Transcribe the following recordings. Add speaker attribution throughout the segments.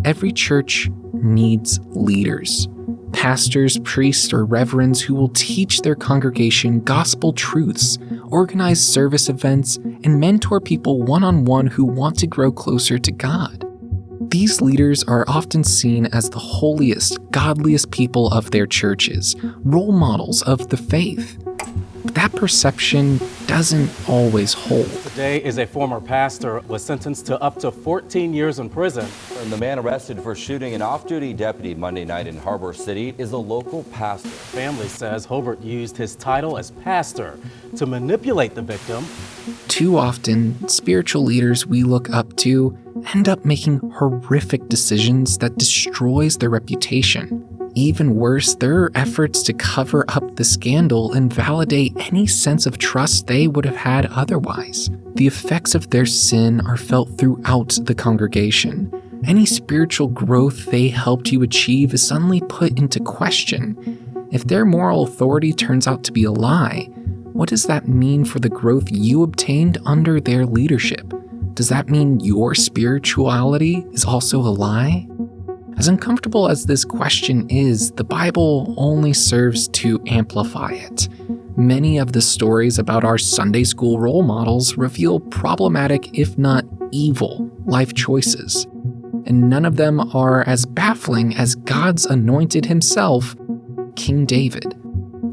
Speaker 1: Every church needs leaders. Pastors, priests, or reverends who will teach their congregation gospel truths, organize service events, and mentor people one-on-one who want to grow closer to God. These leaders are often seen as the holiest, godliest people of their churches, role models of the faith. But that perception doesn't always hold.
Speaker 2: Today is a former pastor was sentenced to up to 14 years in prison.
Speaker 3: And the man arrested for shooting an off-duty deputy Monday night in Harbor City is a local pastor.
Speaker 2: Family says Hobart used his title as pastor to manipulate the victim.
Speaker 1: Too often, spiritual leaders we look up to end up making horrific decisions that destroys their reputation. Even worse, their efforts to cover up the scandal invalidate any sense of trust they would have had otherwise. The effects of their sin are felt throughout the congregation. Any spiritual growth they helped you achieve is suddenly put into question. If their moral authority turns out to be a lie, what does that mean for the growth you obtained under their leadership? Does that mean your spirituality is also a lie? As uncomfortable as this question is, the Bible only serves to amplify it. Many of the stories about our Sunday school role models reveal problematic, if not evil, life choices. And none of them are as baffling as God's anointed himself, King David.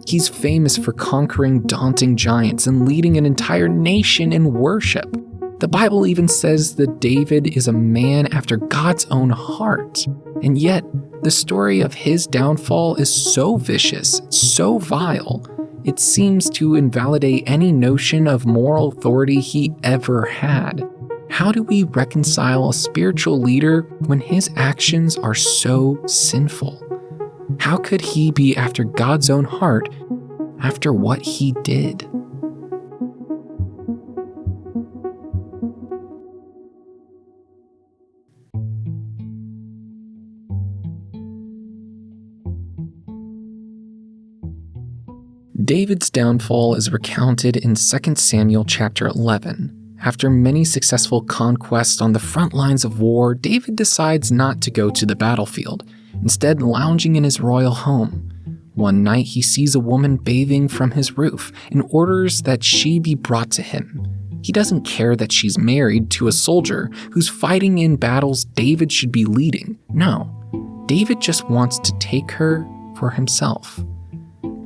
Speaker 1: He's famous for conquering daunting giants and leading an entire nation in worship. The Bible even says that David is a man after God's own heart. And yet, the story of his downfall is so vicious, so vile, it seems to invalidate any notion of moral authority he ever had. How do we reconcile a spiritual leader when his actions are so sinful? How could he be after God's own heart after what he did? David's downfall is recounted in 2 Samuel chapter 11. After many successful conquests on the front lines of war, David decides not to go to the battlefield, instead lounging in his royal home. One night he sees a woman bathing from his roof and orders that she be brought to him. He doesn't care that she's married to a soldier who's fighting in battles David should be leading. No, David just wants to take her for himself.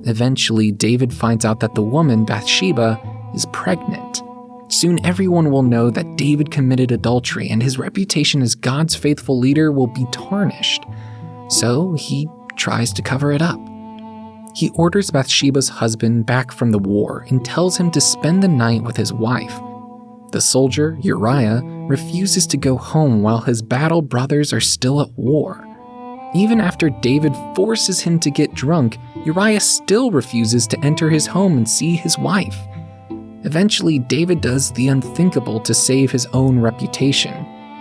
Speaker 1: Eventually, David finds out that the woman, Bathsheba, is pregnant. Soon everyone will know that David committed adultery and his reputation as God's faithful leader will be tarnished. So he tries to cover it up. He orders Bathsheba's husband back from the war and tells him to spend the night with his wife. The soldier, Uriah, refuses to go home while his battle brothers are still at war. Even after David forces him to get drunk, Uriah still refuses to enter his home and see his wife. Eventually, David does the unthinkable to save his own reputation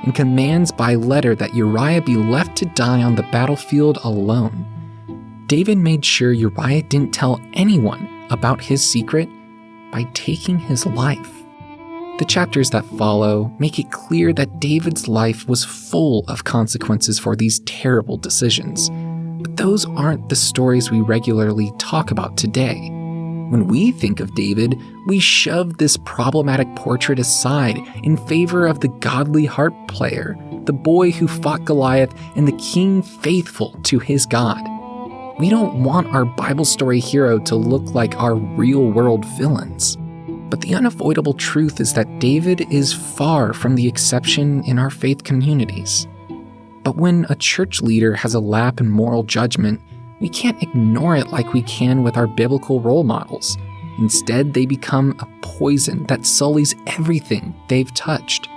Speaker 1: and commands by letter that Uriah be left to die on the battlefield alone. David made sure Uriah didn't tell anyone about his secret by taking his life. The chapters that follow make it clear that David's life was full of consequences for these terrible decisions. But those aren't the stories we regularly talk about today. When we think of David, we shove this problematic portrait aside in favor of the godly harp player, the boy who fought Goliath, and the king faithful to his God. We don't want our Bible story hero to look like our real-world villains. But the unavoidable truth is that David is far from the exception in our faith communities. But when a church leader has a lap in moral judgment, we can't ignore it like we can with our biblical role models. Instead, they become a poison that sullies everything they've touched.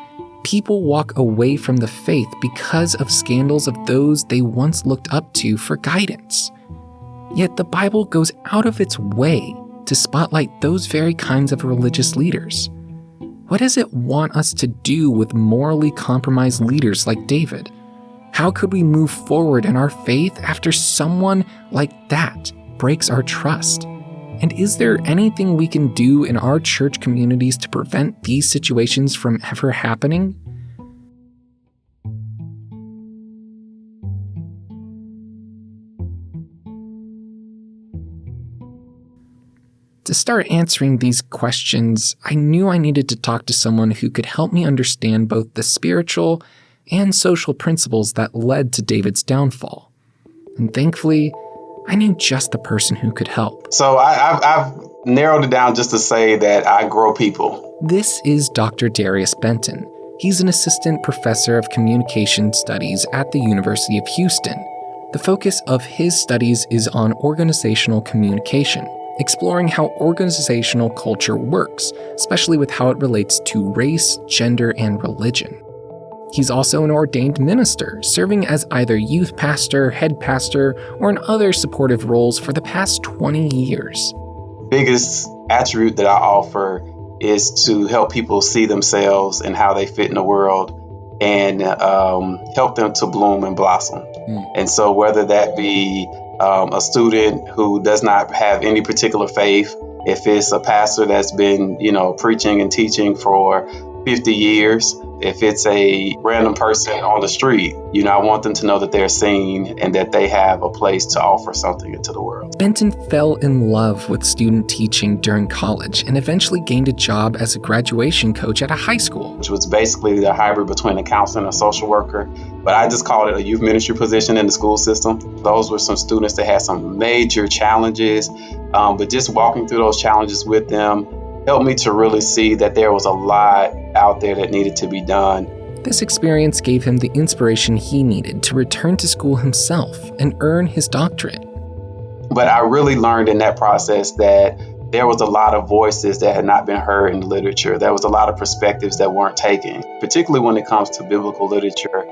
Speaker 1: People walk away from the faith because of scandals of those they once looked up to for guidance. Yet the Bible goes out of its way to spotlight those very kinds of religious leaders. What does it want us to do with morally compromised leaders like David? How could we move forward in our faith after someone like that breaks our trust? And is there anything we can do in our church communities to prevent these situations from ever happening? To start answering these questions, I knew I needed to talk to someone who could help me understand both the spiritual and social principles that led to David's downfall. And thankfully, I knew just the person who could help.
Speaker 4: So I've narrowed it down just to say that I grow people.
Speaker 1: This is Dr. Darius Benton. He's an assistant professor of communication studies at the University of Houston. The focus of his studies is on organizational communication, exploring how organizational culture works, especially with how it relates to race, gender, and religion. He's also an ordained minister, serving as either youth pastor, head pastor, or in other supportive roles for the past 20 years.
Speaker 4: Biggest attribute that I offer is to help people see themselves and how they fit in the world and help them to bloom and blossom. And so whether that be a student who does not have any particular faith, if it's a pastor that's been, preaching and teaching for 50 years, if it's a random person on the street, I want them to know that they're seen and that they have a place to offer something into the world.
Speaker 1: Benton fell in love with student teaching during college and eventually gained a job as a graduation coach at a high school.
Speaker 4: Which was basically the hybrid between a counselor and a social worker. But I just called it a youth ministry position in the school system. Those were some students that had some major challenges, but just walking through those challenges with them helped me to really see that there was a lot out there that needed to be done.
Speaker 1: This experience gave him the inspiration he needed to return to school himself and earn his doctorate.
Speaker 4: But I really learned in that process that there was a lot of voices that had not been heard in literature. There was a lot of perspectives that weren't taken, particularly when it comes to biblical literature.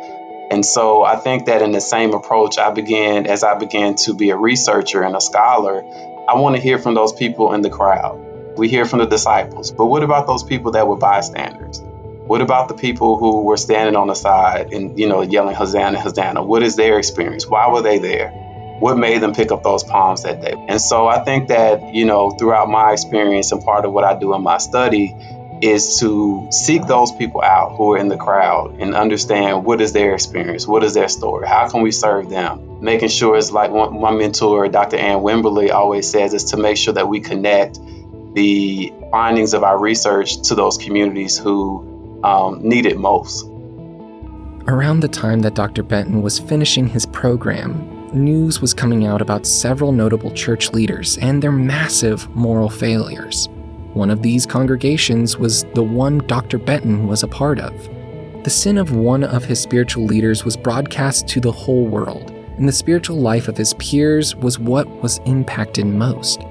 Speaker 4: And so I think that in the same approach as I began to be a researcher and a scholar, I want to hear from those people in the crowd. We hear from the disciples, but what about those people that were bystanders? What about the people who were standing on the side and, yelling, Hosanna, Hosanna? What is their experience? Why were they there? What made them pick up those palms that day? And so I think that, throughout my experience and part of what I do in my study is to seek those people out who are in the crowd and understand what is their experience, what is their story, how can we serve them? Making sure it's like my mentor, Dr. Ann Wimberly, always says, is to make sure that we connect the findings of our research to those communities who need it most.
Speaker 1: Around the time that Dr. Benton was finishing his program, news was coming out about several notable church leaders and their massive moral failures. One of these congregations was the one Dr. Benton was a part of. The sin of one of his spiritual leaders was broadcast to the whole world, and the spiritual life of his peers was what was impacted most.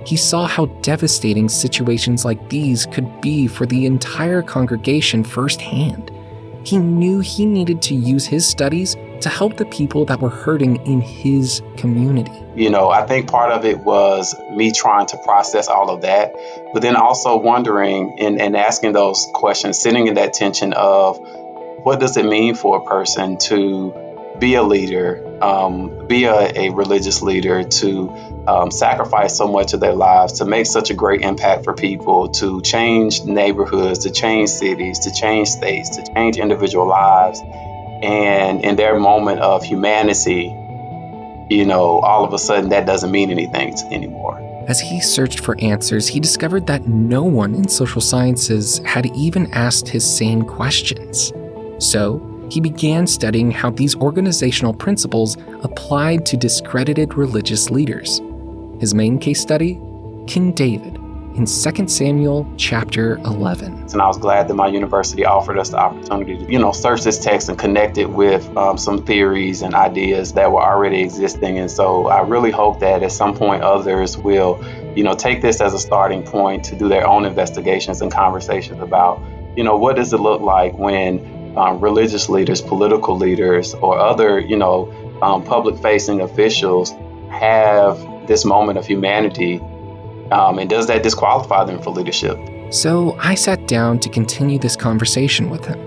Speaker 1: He saw how devastating situations like these could be for the entire congregation firsthand. He knew he needed to use his studies to help the people that were hurting in his community.
Speaker 4: I think part of it was me trying to process all of that, but then also wondering and asking those questions, sitting in that tension of what does it mean for a person to be a leader, be a religious leader, to sacrifice so much of their lives, to make such a great impact for people, to change neighborhoods, to change cities, to change states, to change individual lives. And in their moment of humanity, all of a sudden that doesn't mean anything anymore.
Speaker 1: As he searched for answers, he discovered that no one in social sciences had even asked his same questions. So, he began studying how these organizational principles applied to discredited religious leaders. His main case study? King David, in 2 Samuel chapter 11.
Speaker 4: And I was glad that my university offered us the opportunity to, search this text and connect it with some theories and ideas that were already existing. And so I really hope that at some point others will, take this as a starting point to do their own investigations and conversations about, what does it look like when religious leaders, political leaders, or other, public-facing officials have this moment of humanity, and does that disqualify them for leadership?
Speaker 1: So I sat down to continue this conversation with him.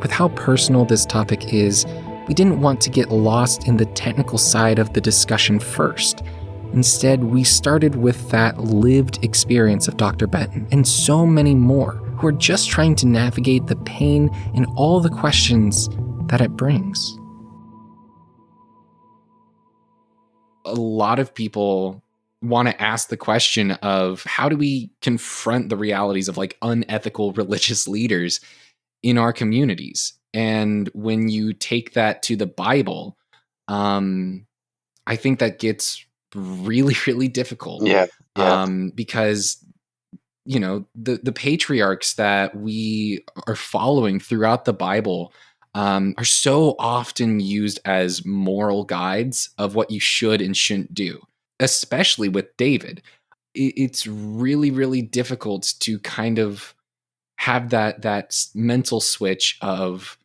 Speaker 1: With how personal this topic is, we didn't want to get lost in the technical side of the discussion first. Instead, we started with that lived experience of Dr. Benton and so many more who are just trying to navigate the pain and all the questions that it brings. A lot of people want to ask the question of how do we confront the realities of like unethical religious leaders in our communities? And when you take that to the Bible, I think that gets really, really difficult.
Speaker 4: Yeah. Yeah.
Speaker 1: Because the patriarchs that we are following throughout the Bible are so often used as moral guides of what you should and shouldn't do, especially with David. It's really, really difficult to kind of have that mental switch of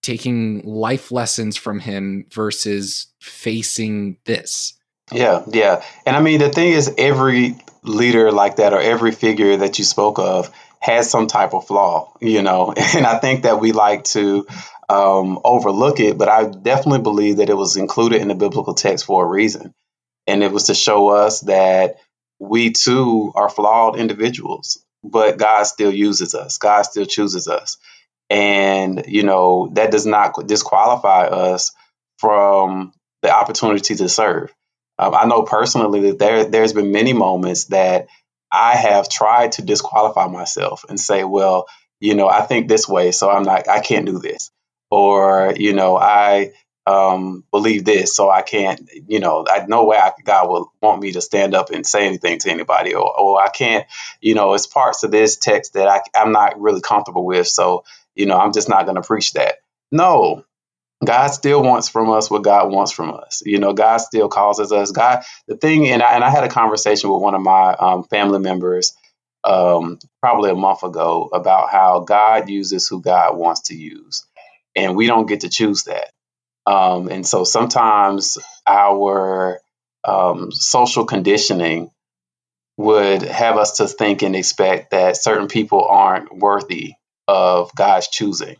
Speaker 1: taking life lessons from him versus facing this.
Speaker 4: Yeah, yeah. And I mean, the thing is, every leader like that or every figure that you spoke of has some type of flaw, and I think that we like to overlook it, but I definitely believe that it was included in the biblical text for a reason. And it was to show us that we too are flawed individuals, but God still uses us, God still chooses us. And, that does not disqualify us from the opportunity to serve. I know personally that there's been many moments that I have tried to disqualify myself and say, well, I think this way, so I can't do this. Or, I believe this, so I can't, I no way God will want me to stand up and say anything to anybody, or I can't, it's parts of this text that I'm not really comfortable with. So, I'm just not going to preach that. No, God still wants from us what God wants from us. God still causes us. God, the thing, and I had a conversation with one of my family members probably a month ago about how God uses who God wants to use, and we don't get to choose that. And so sometimes our social conditioning would have us to think and expect that certain people aren't worthy of God's choosing.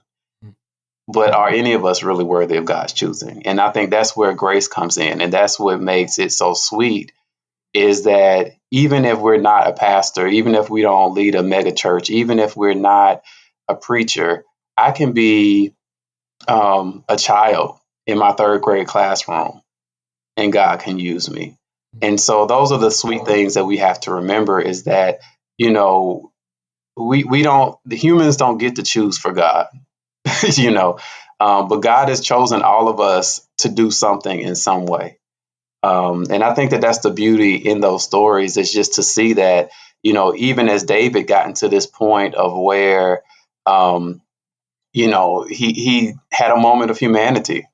Speaker 4: But are any of us really worthy of God's choosing? And I think that's where grace comes in. And that's what makes it so sweet is that even if we're not a pastor, even if we don't lead a mega church, even if we're not a preacher, I can be a child in my third grade classroom and God can use me. And so those are the sweet things that we have to remember is that, the humans don't get to choose for God. you know, but God has chosen all of us to do something in some way. And I think that that's the beauty in those stories is just to see that, even as David got into this point of where, he had a moment of humanity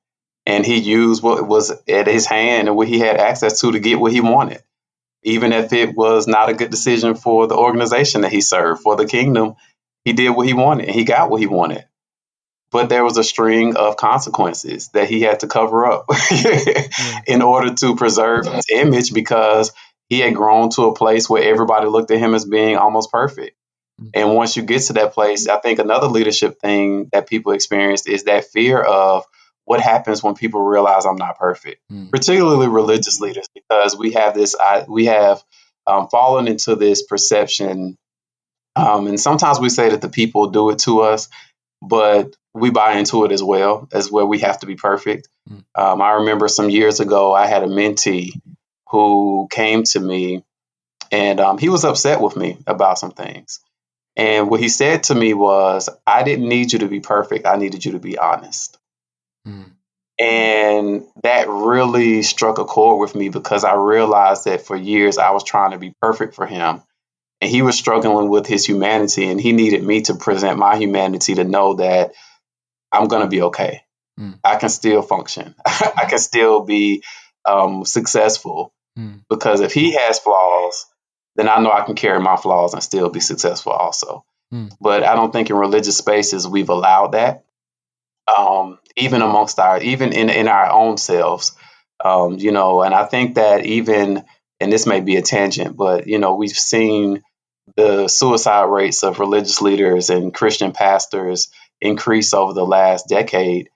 Speaker 4: and he used what was at his hand and what he had access to get what he wanted. Even if it was not a good decision for the organization that he served, for the kingdom, he did what he wanted and he got what he wanted. But there was a string of consequences that he had to cover up in order to preserve his image because he had grown to a place where everybody looked at him as being almost perfect. And once you get to that place, I think another leadership thing that people experienced is that fear of what happens when people realize I'm not perfect, particularly religious leaders, because we have fallen into this perception. And sometimes we say that the people do it to us, but we buy into it as well as where we have to be perfect. I remember some years ago, I had a mentee who came to me and he was upset with me about some things. And what he said to me was, I didn't need you to be perfect. I needed you to be honest. And that really struck a chord with me because I realized that for years I was trying to be perfect for him. And he was struggling with his humanity. And he needed me to present my humanity to know that I'm going to be okay. I can still function. I can still be successful because if he has flaws, then I know I can carry my flaws and still be successful also. But I don't think in religious spaces we've allowed that, even even in our own selves, and I think that even, and this may be a tangent, but, we've seen the suicide rates of religious leaders and Christian pastors increase over the last decade.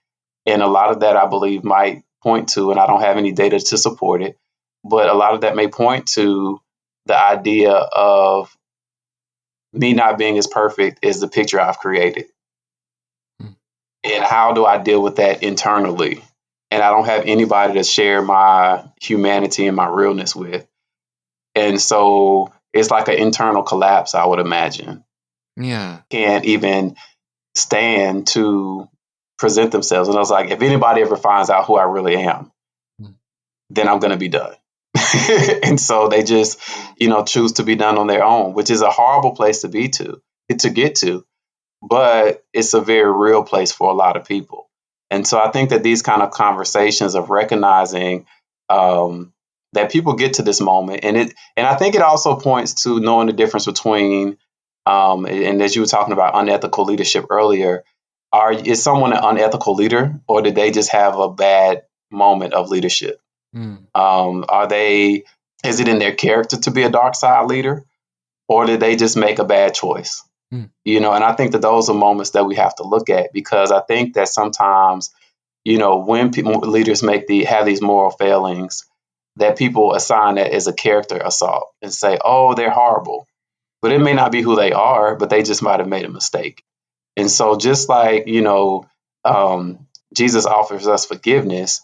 Speaker 4: And a lot of that, I believe, might point to, and I don't have any data to support it, but a lot of that may point to the idea of me not being as perfect as the picture I've created. And how do I deal with that internally? And I don't have anybody to share my humanity and my realness with. And so it's like an internal collapse, I would imagine.
Speaker 1: Yeah.
Speaker 4: Can't even stand to present themselves. And I was like, if anybody ever finds out who I really am,
Speaker 1: Mm.
Speaker 4: then I'm going to be done. And so they just, choose to be done on their own, which is a horrible place to get to. But it's a very real place for a lot of people. And so I think that these kind of conversations of recognizing that people get to this moment, and I think it also points to knowing the difference between, and as you were talking about unethical leadership earlier, is someone an unethical leader, or did they just have a bad moment of leadership?
Speaker 1: Mm.
Speaker 4: Is it in their character to be a dark side leader, or did they just make a bad choice?
Speaker 1: Mm.
Speaker 4: And I think that those are moments that we have to look at, because I think that sometimes, when leaders have these moral failings, that people assign that as a character assault and say, oh, they're horrible. But it may not be who they are, but they just might have made a mistake. And so just like, Jesus offers us forgiveness,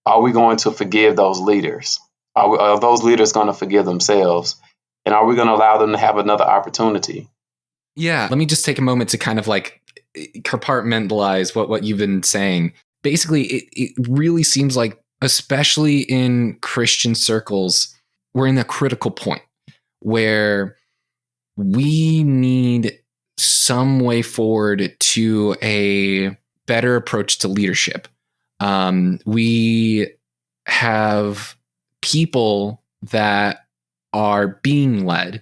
Speaker 4: are we going to forgive those leaders? Are those leaders going to forgive themselves? And are we going to allow them to have another opportunity?
Speaker 1: Yeah. Let me just take a moment to kind of like compartmentalize what you've been saying. Basically, it really seems like, especially in Christian circles, we're in a critical point where we need some way forward to a better approach to leadership. We have people that are being led,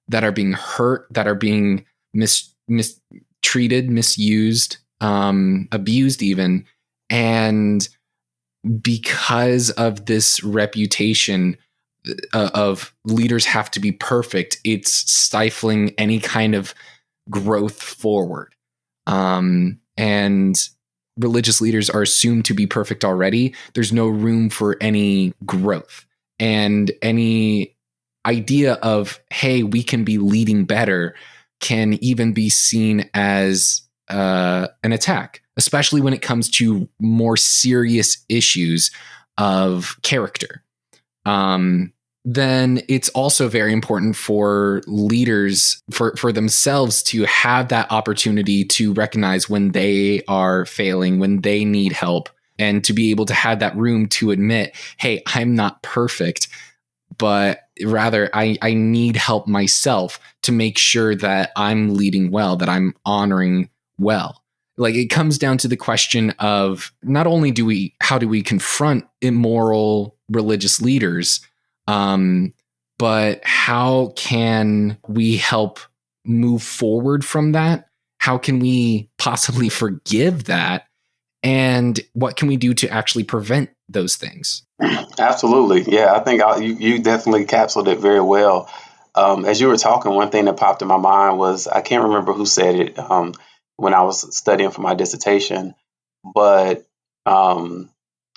Speaker 1: that are being hurt, that are being mistreated, misused, abused even. And because of this reputation of leaders have to be perfect, it's stifling any kind of growth forward. And religious leaders are assumed to be perfect already. There's no room for any growth. And any idea of, hey, we can be leading better can even be seen as an attack, especially when it comes to more serious issues of character. Then it's also very important for leaders, for themselves, to have that opportunity to recognize when they are failing, when they need help, and to be able to have that room to admit, hey, I'm not perfect, but rather I need help myself to make sure that I'm leading well, that I'm honoring well. Like, it comes down to the question of not only how do we confront immoral religious leaders, but how can we help move forward from that? How can we possibly forgive that? And what can we do to actually prevent those things?
Speaker 4: Absolutely. Yeah, I think you definitely capsuled it very well. As you were talking, one thing that popped in my mind was, I can't remember who said it when I was studying for my dissertation, but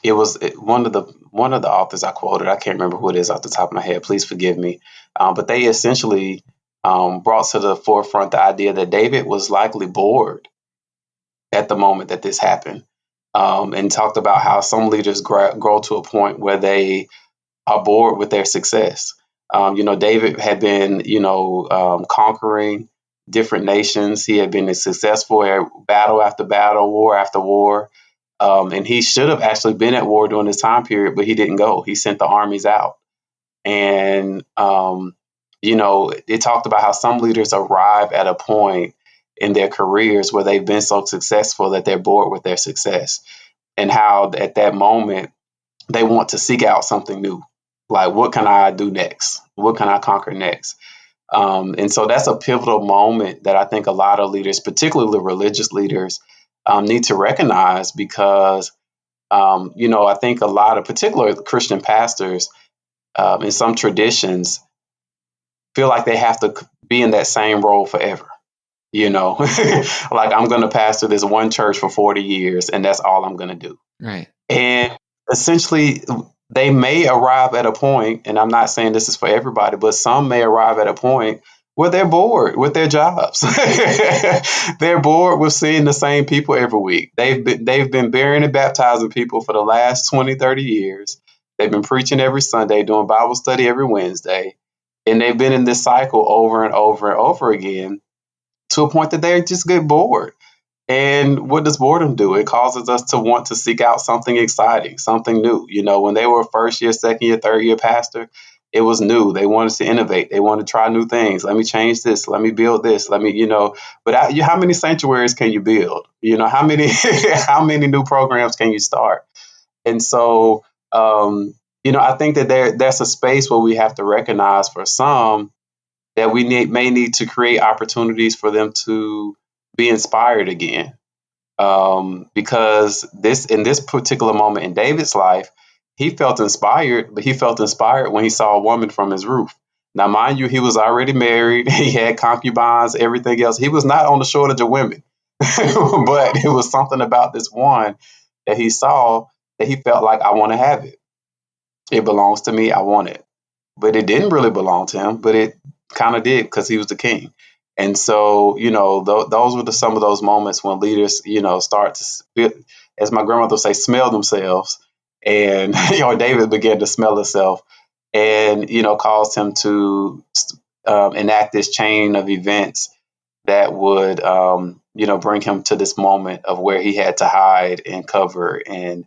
Speaker 4: it was one of the authors I quoted. I can't remember who it is off the top of my head. Please forgive me. But they essentially brought to the forefront the idea that David was likely bored at the moment that this happened, and talked about how some leaders grow to a point where they are bored with their success. David had been, conquering different nations. He had been successful at battle after battle, war after war. And he should have actually been at war during this time period, but he didn't go. He sent the armies out. And, it talked about how some leaders arrive at a point in their careers where they've been so successful that they're bored with their success, and how at that moment they want to seek out something new. Like, what can I do next? What can I conquer next? And so that's a pivotal moment that I think a lot of leaders, particularly religious leaders, need to recognize, because, I think a lot of particular Christian pastors in some traditions feel like they have to be in that same role forever. Like, I'm going to pastor this one church for 40 years and that's all I'm going to do.
Speaker 1: Right.
Speaker 4: And essentially, they may arrive at a point, and I'm not saying this is for everybody, but some may arrive at a point where they're bored with their jobs. They're bored with seeing the same people every week. They've been burying and baptizing people for the last 20, 30 years. They've been preaching every Sunday, doing Bible study every Wednesday. And they've been in this cycle over and over and over again to a point that they just get bored. And what does boredom do? It causes us to want to seek out something exciting, something new. When they were first year, second year, third year pastor, it was new. They wanted to innovate. They wanted to try new things. Let me change this. Let me build this. But how many sanctuaries can you build? How many how many new programs can you start? And so, I think that there's a space where we have to recognize for some that may need to create opportunities for them to be inspired again. Because in this particular moment in David's life, he felt inspired, but he felt inspired when he saw a woman from his roof. Now, mind you, he was already married. He had concubines, everything else. He was not on the shortage of women, but it was something about this one that he saw that he felt like, I want to have it. It belongs to me. I want it. But it didn't really belong to him, but it kind of did because he was the king. And so, those were some of those moments when leaders, start to, as my grandmother would say, smell themselves. And, David began to smell himself and, caused him to enact this chain of events that would, bring him to this moment of where he had to hide and cover and,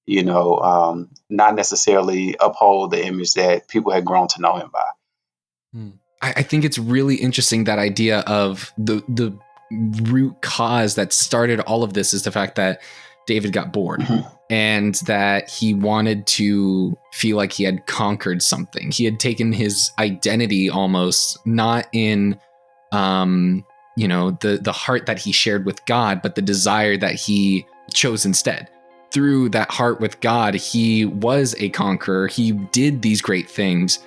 Speaker 4: not necessarily uphold the image that people had grown to know him by.
Speaker 1: I think it's really interesting, that idea of the root cause that started all of this is the fact that David got bored and that he wanted to feel like he had conquered something. He had taken his identity almost not in, the heart that he shared with God, but the desire that he chose instead. Through that heart with God, he was a conqueror. He did these great things.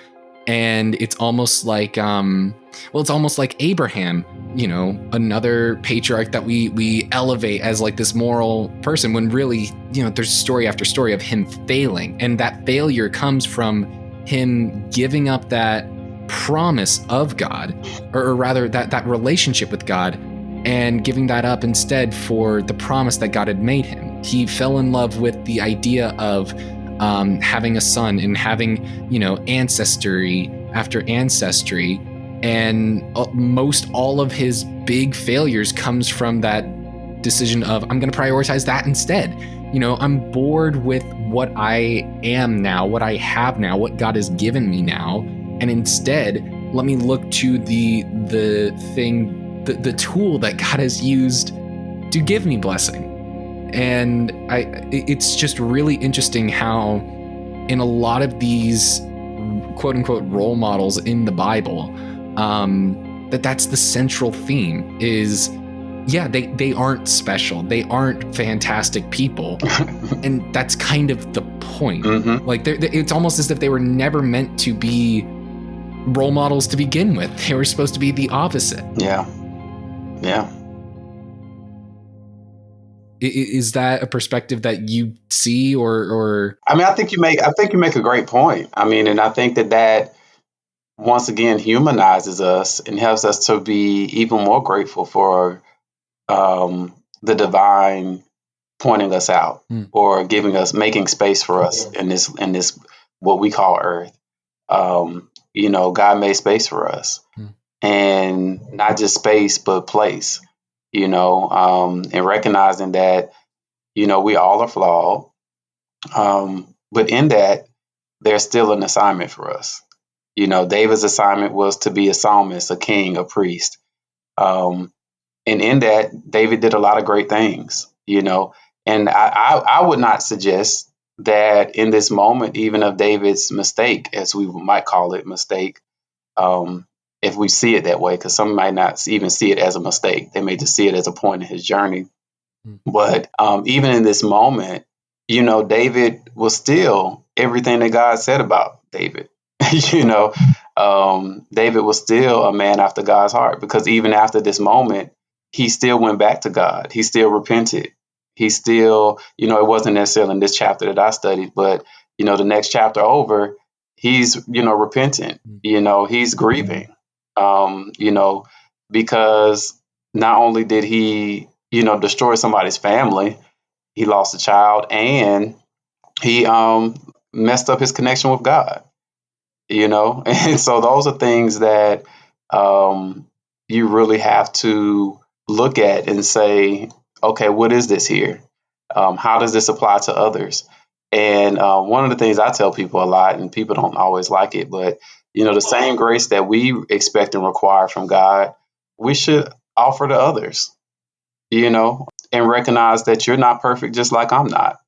Speaker 1: And it's almost like, it's almost like Abraham, another patriarch that we elevate as like this moral person, when really, there's story after story of him failing. And that failure comes from him giving up that promise of God, or rather that relationship with God, and giving that up instead for the promise that God had made him. He fell in love with the idea of having a son and having, ancestry after ancestry. And most all of his big failures comes from that decision of, I'm going to prioritize that instead. I'm bored with what I am now, what I have now, what God has given me now. And instead, let me look to the tool that God has used to give me blessing. And it's just really interesting how in a lot of these quote unquote role models in the Bible, that's the central theme is, they aren't special. They aren't fantastic people. And that's kind of the point. Like it's almost as if they were never meant to be role models to begin with. They were supposed to be the opposite.
Speaker 4: Yeah.
Speaker 1: Is that a perspective that you see, or?
Speaker 4: I mean, I think you make a great point. I mean, and I think that once again humanizes us and helps us to be even more grateful for the divine pointing us out or making space for us in this what we call earth. God made space for us, and not just space but place. And recognizing that, we all are flawed. But in that, there's still an assignment for us. David's assignment was to be a psalmist, a king, a priest. And in that, David did a lot of great things, and I would not suggest that in this moment, even of David's mistake, as we might call it, mistake, if we see it that way, because some might not even see it as a mistake. They may just see it as a point in his journey. But even in this moment, David was still everything that God said about David. David was still a man after God's heart, because even after this moment, he still went back to God. He still repented. He still, it wasn't necessarily in this chapter that I studied, but, the next chapter over, he's, repentant. He's grieving, because not only did he, destroy somebody's family, he lost a child, and he messed up his connection with God. And so those are things that you really have to look at and say, okay, what is this here? How does this apply to others? And one of the things I tell people a lot, and people don't always like it, but the same grace that we expect and require from God, we should offer to others, and recognize that you're not perfect just like I'm not.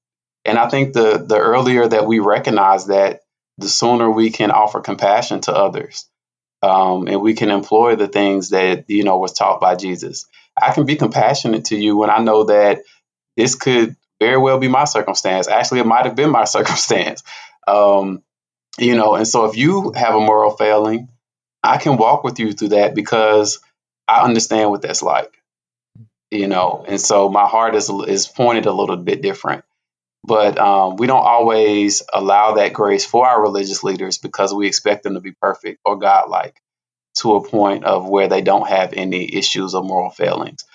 Speaker 4: And I think the earlier that we recognize that, the sooner we can offer compassion to others. And we can employ the things that, was taught by Jesus. I can be compassionate to you when I know that this could very well be my circumstance. Actually, it might have been my circumstance. And so if you have a moral failing, I can walk with you through that because I understand what that's like, and so my heart is pointed a little bit different. But we don't always allow that grace for our religious leaders because we expect them to be perfect or godlike to a point of where they don't have any issues or moral failings.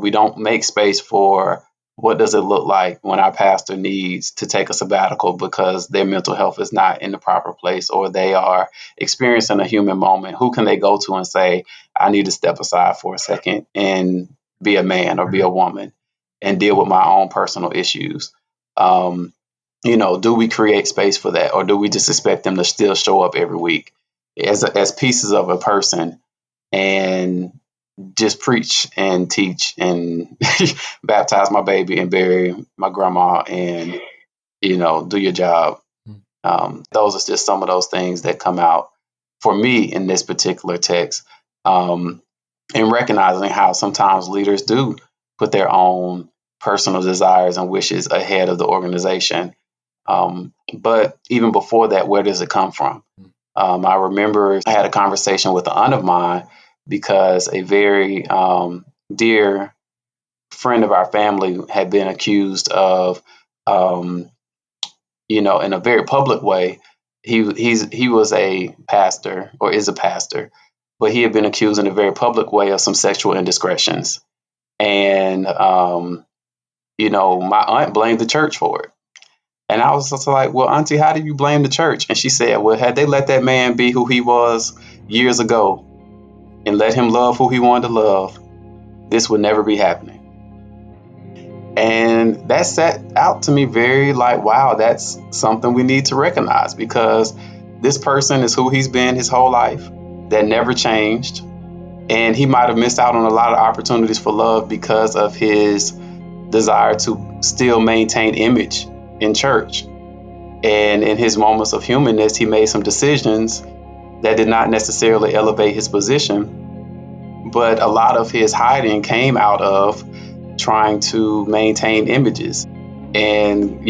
Speaker 4: We don't make space for what does it look like when our pastor needs to take a sabbatical because their mental health is not in the proper place or they are experiencing a human moment. Who can they go to and say, I need to step aside for a second and be a man or be a woman and deal with my own personal issues? Do we create space for that, or do we just expect them to still show up every week as pieces of a person and just preach and teach and baptize my baby and bury my grandma and do your job? Those are just some of those things that come out for me in this particular text, and recognizing how sometimes leaders do put their own personal desires and wishes ahead of the organization. But even before that, where does it come from? I remember I had a conversation with an aunt of mine because a very dear friend of our family had been accused of, in a very public way. He was a pastor or is a pastor, but he had been accused in a very public way of some sexual indiscretions. And, my aunt blamed the church for it. And I was just like, well, Auntie, how do you blame the church? And she said, well, had they let that man be who he was years ago and let him love who he wanted to love, this would never be happening. And that set out to me very like, wow, that's something we need to recognize because this person is who he's been his whole life. That never changed. And he might have missed out on a lot of opportunities for love because of his desire to still maintain image in church. And in his moments of humanness, he made some decisions that did not necessarily elevate his position. But a lot of his hiding came out of trying to maintain images and,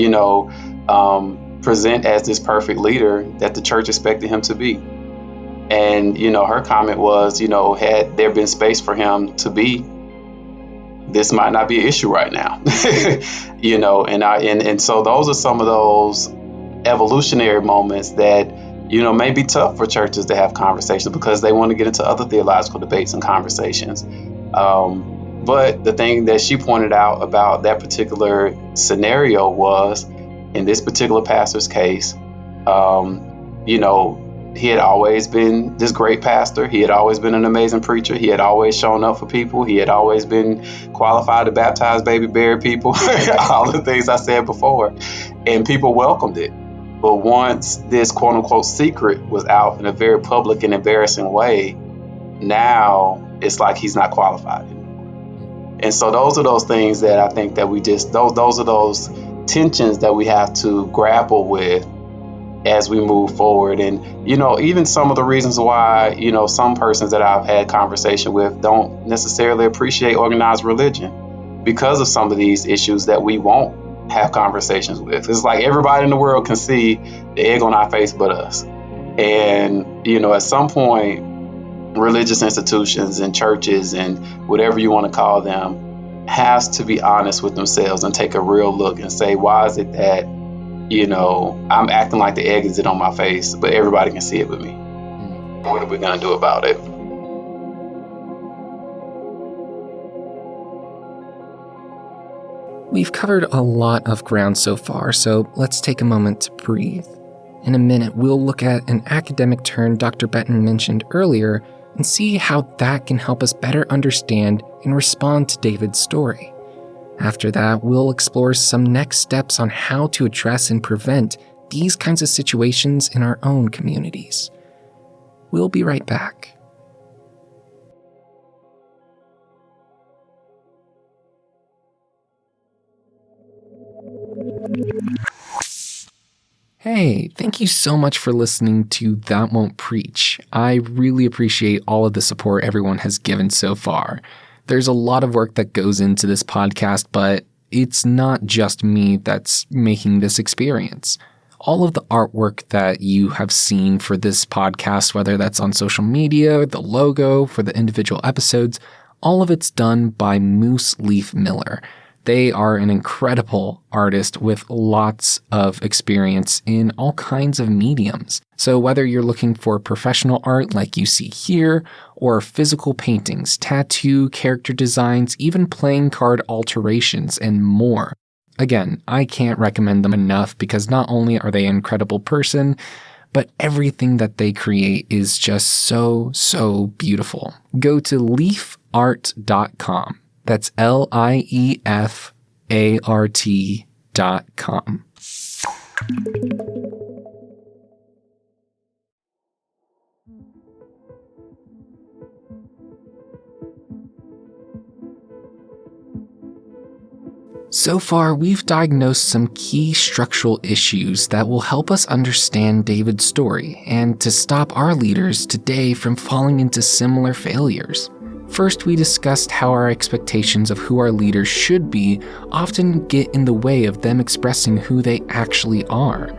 Speaker 4: present as this perfect leader that the church expected him to be. And, her comment was, had there been space for him to be, this might not be an issue right now. And so those are some of those evolutionary moments that, may be tough for churches to have conversations because they want to get into other theological debates and conversations. But the thing that she pointed out about that particular scenario was, in this particular pastor's case, he had always been this great pastor. He had always been an amazing preacher. He had always shown up for people. He had always been qualified to baptize, baby, bury people, all the things I said before. And people welcomed it. But once this quote unquote secret was out in a very public and embarrassing way, now it's like he's not qualified anymore. And so those are those things that I think that we just, those are those tensions that we have to grapple with as we move forward. And, even some of the reasons why, some persons that I've had conversation with don't necessarily appreciate organized religion because of some of these issues that we won't have conversations with. It's like everybody in the world can see the egg on our face but us. And, at some point, religious institutions and churches and whatever you want to call them has to be honest with themselves and take a real look and say, why is it that I'm acting like the egg is on my face, but everybody can see it with me? What are we going to do about it?
Speaker 1: We've covered a lot of ground so far, so let's take a moment to breathe. In a minute, we'll look at an academic turn Dr. Benton mentioned earlier and see how that can help us better understand and respond to David's story. After that, we'll explore some next steps on how to address and prevent these kinds of situations in our own communities. We'll be right back. Hey, thank you so much for listening to That Won't Preach. I really appreciate all of the support everyone has given so far. There's a lot of work that goes into this podcast, but it's not just me that's making this experience. All of the artwork that you have seen for this podcast, whether that's on social media, the logo for the individual episodes, all of it's done by Moose Leaf Miller. They are an incredible artist with lots of experience in all kinds of mediums. So whether you're looking for professional art like you see here, or physical paintings, tattoo, character designs, even playing card alterations, and more. Again, I can't recommend them enough because not only are they an incredible person, but everything that they create is just so beautiful. Go to leafart.com. That's LIEFART.com. So far, we've diagnosed some key structural issues that will help us understand David's story and to stop our leaders today from falling into similar failures. First, we discussed how our expectations of who our leaders should be often get in the way of them expressing who they actually are.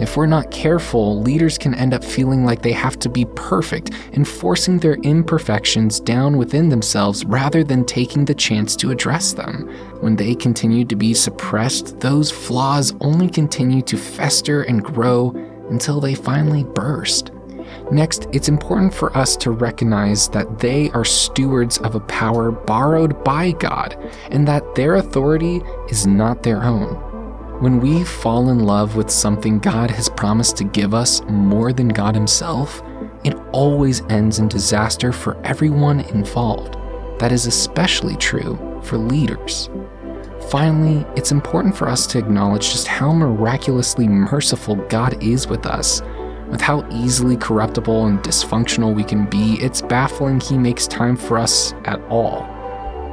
Speaker 1: If we're not careful, leaders can end up feeling like they have to be perfect and forcing their imperfections down within themselves rather than taking the chance to address them. When they continue to be suppressed, those flaws only continue to fester and grow until they finally burst. Next, it's important for us to recognize that they are stewards of a power borrowed by God, and that their authority is not their own. When we fall in love with something God has promised to give us more than God Himself, it always ends in disaster for everyone involved. That is especially true for leaders. Finally, it's important for us to acknowledge just how miraculously merciful God is with us. With how easily corruptible and dysfunctional we can be, it's baffling He makes time for us at all.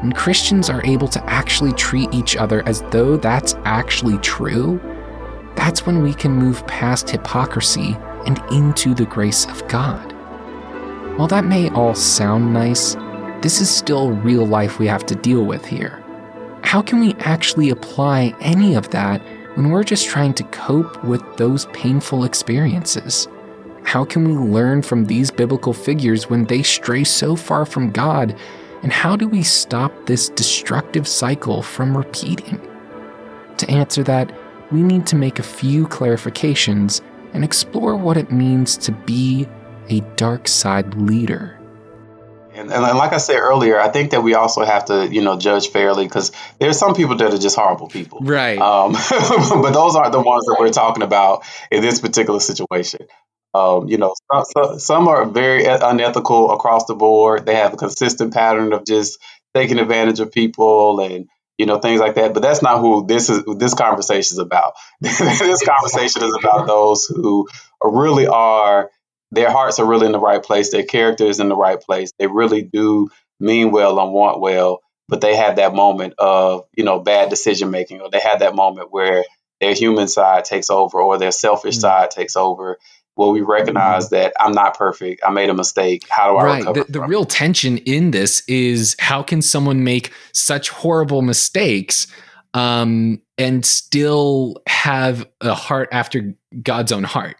Speaker 1: When Christians are able to actually treat each other as though that's actually true, that's when we can move past hypocrisy and into the grace of God. While that may all sound nice, this is still real life we have to deal with here. How can we actually apply any of that when we're just trying to cope with those painful experiences? How can we learn from these biblical figures when they stray so far from God? And how do we stop this destructive cycle from repeating? To answer that, we need to make a few clarifications and explore what it means to be a dark side leader.
Speaker 4: And like I said earlier, I think that we also have to, judge fairly, because there's some people that are just horrible people.
Speaker 1: Right.
Speaker 4: But those aren't the ones that we're talking about in this particular situation. Some are very unethical across the board. They have a consistent pattern of just taking advantage of people and, things like that. But that's not who this conversation is about. This conversation is about those who really are. Their hearts are really in the right place. Their character is in the right place. They really do mean well and want well, but they have that moment of, bad decision making, or they have that moment where their human side takes over or their selfish side takes over. Well, we recognize that I'm not perfect. I made a mistake. How do I recover?
Speaker 1: The real tension in this is, how can someone make such horrible mistakes and still have a heart after God's own heart?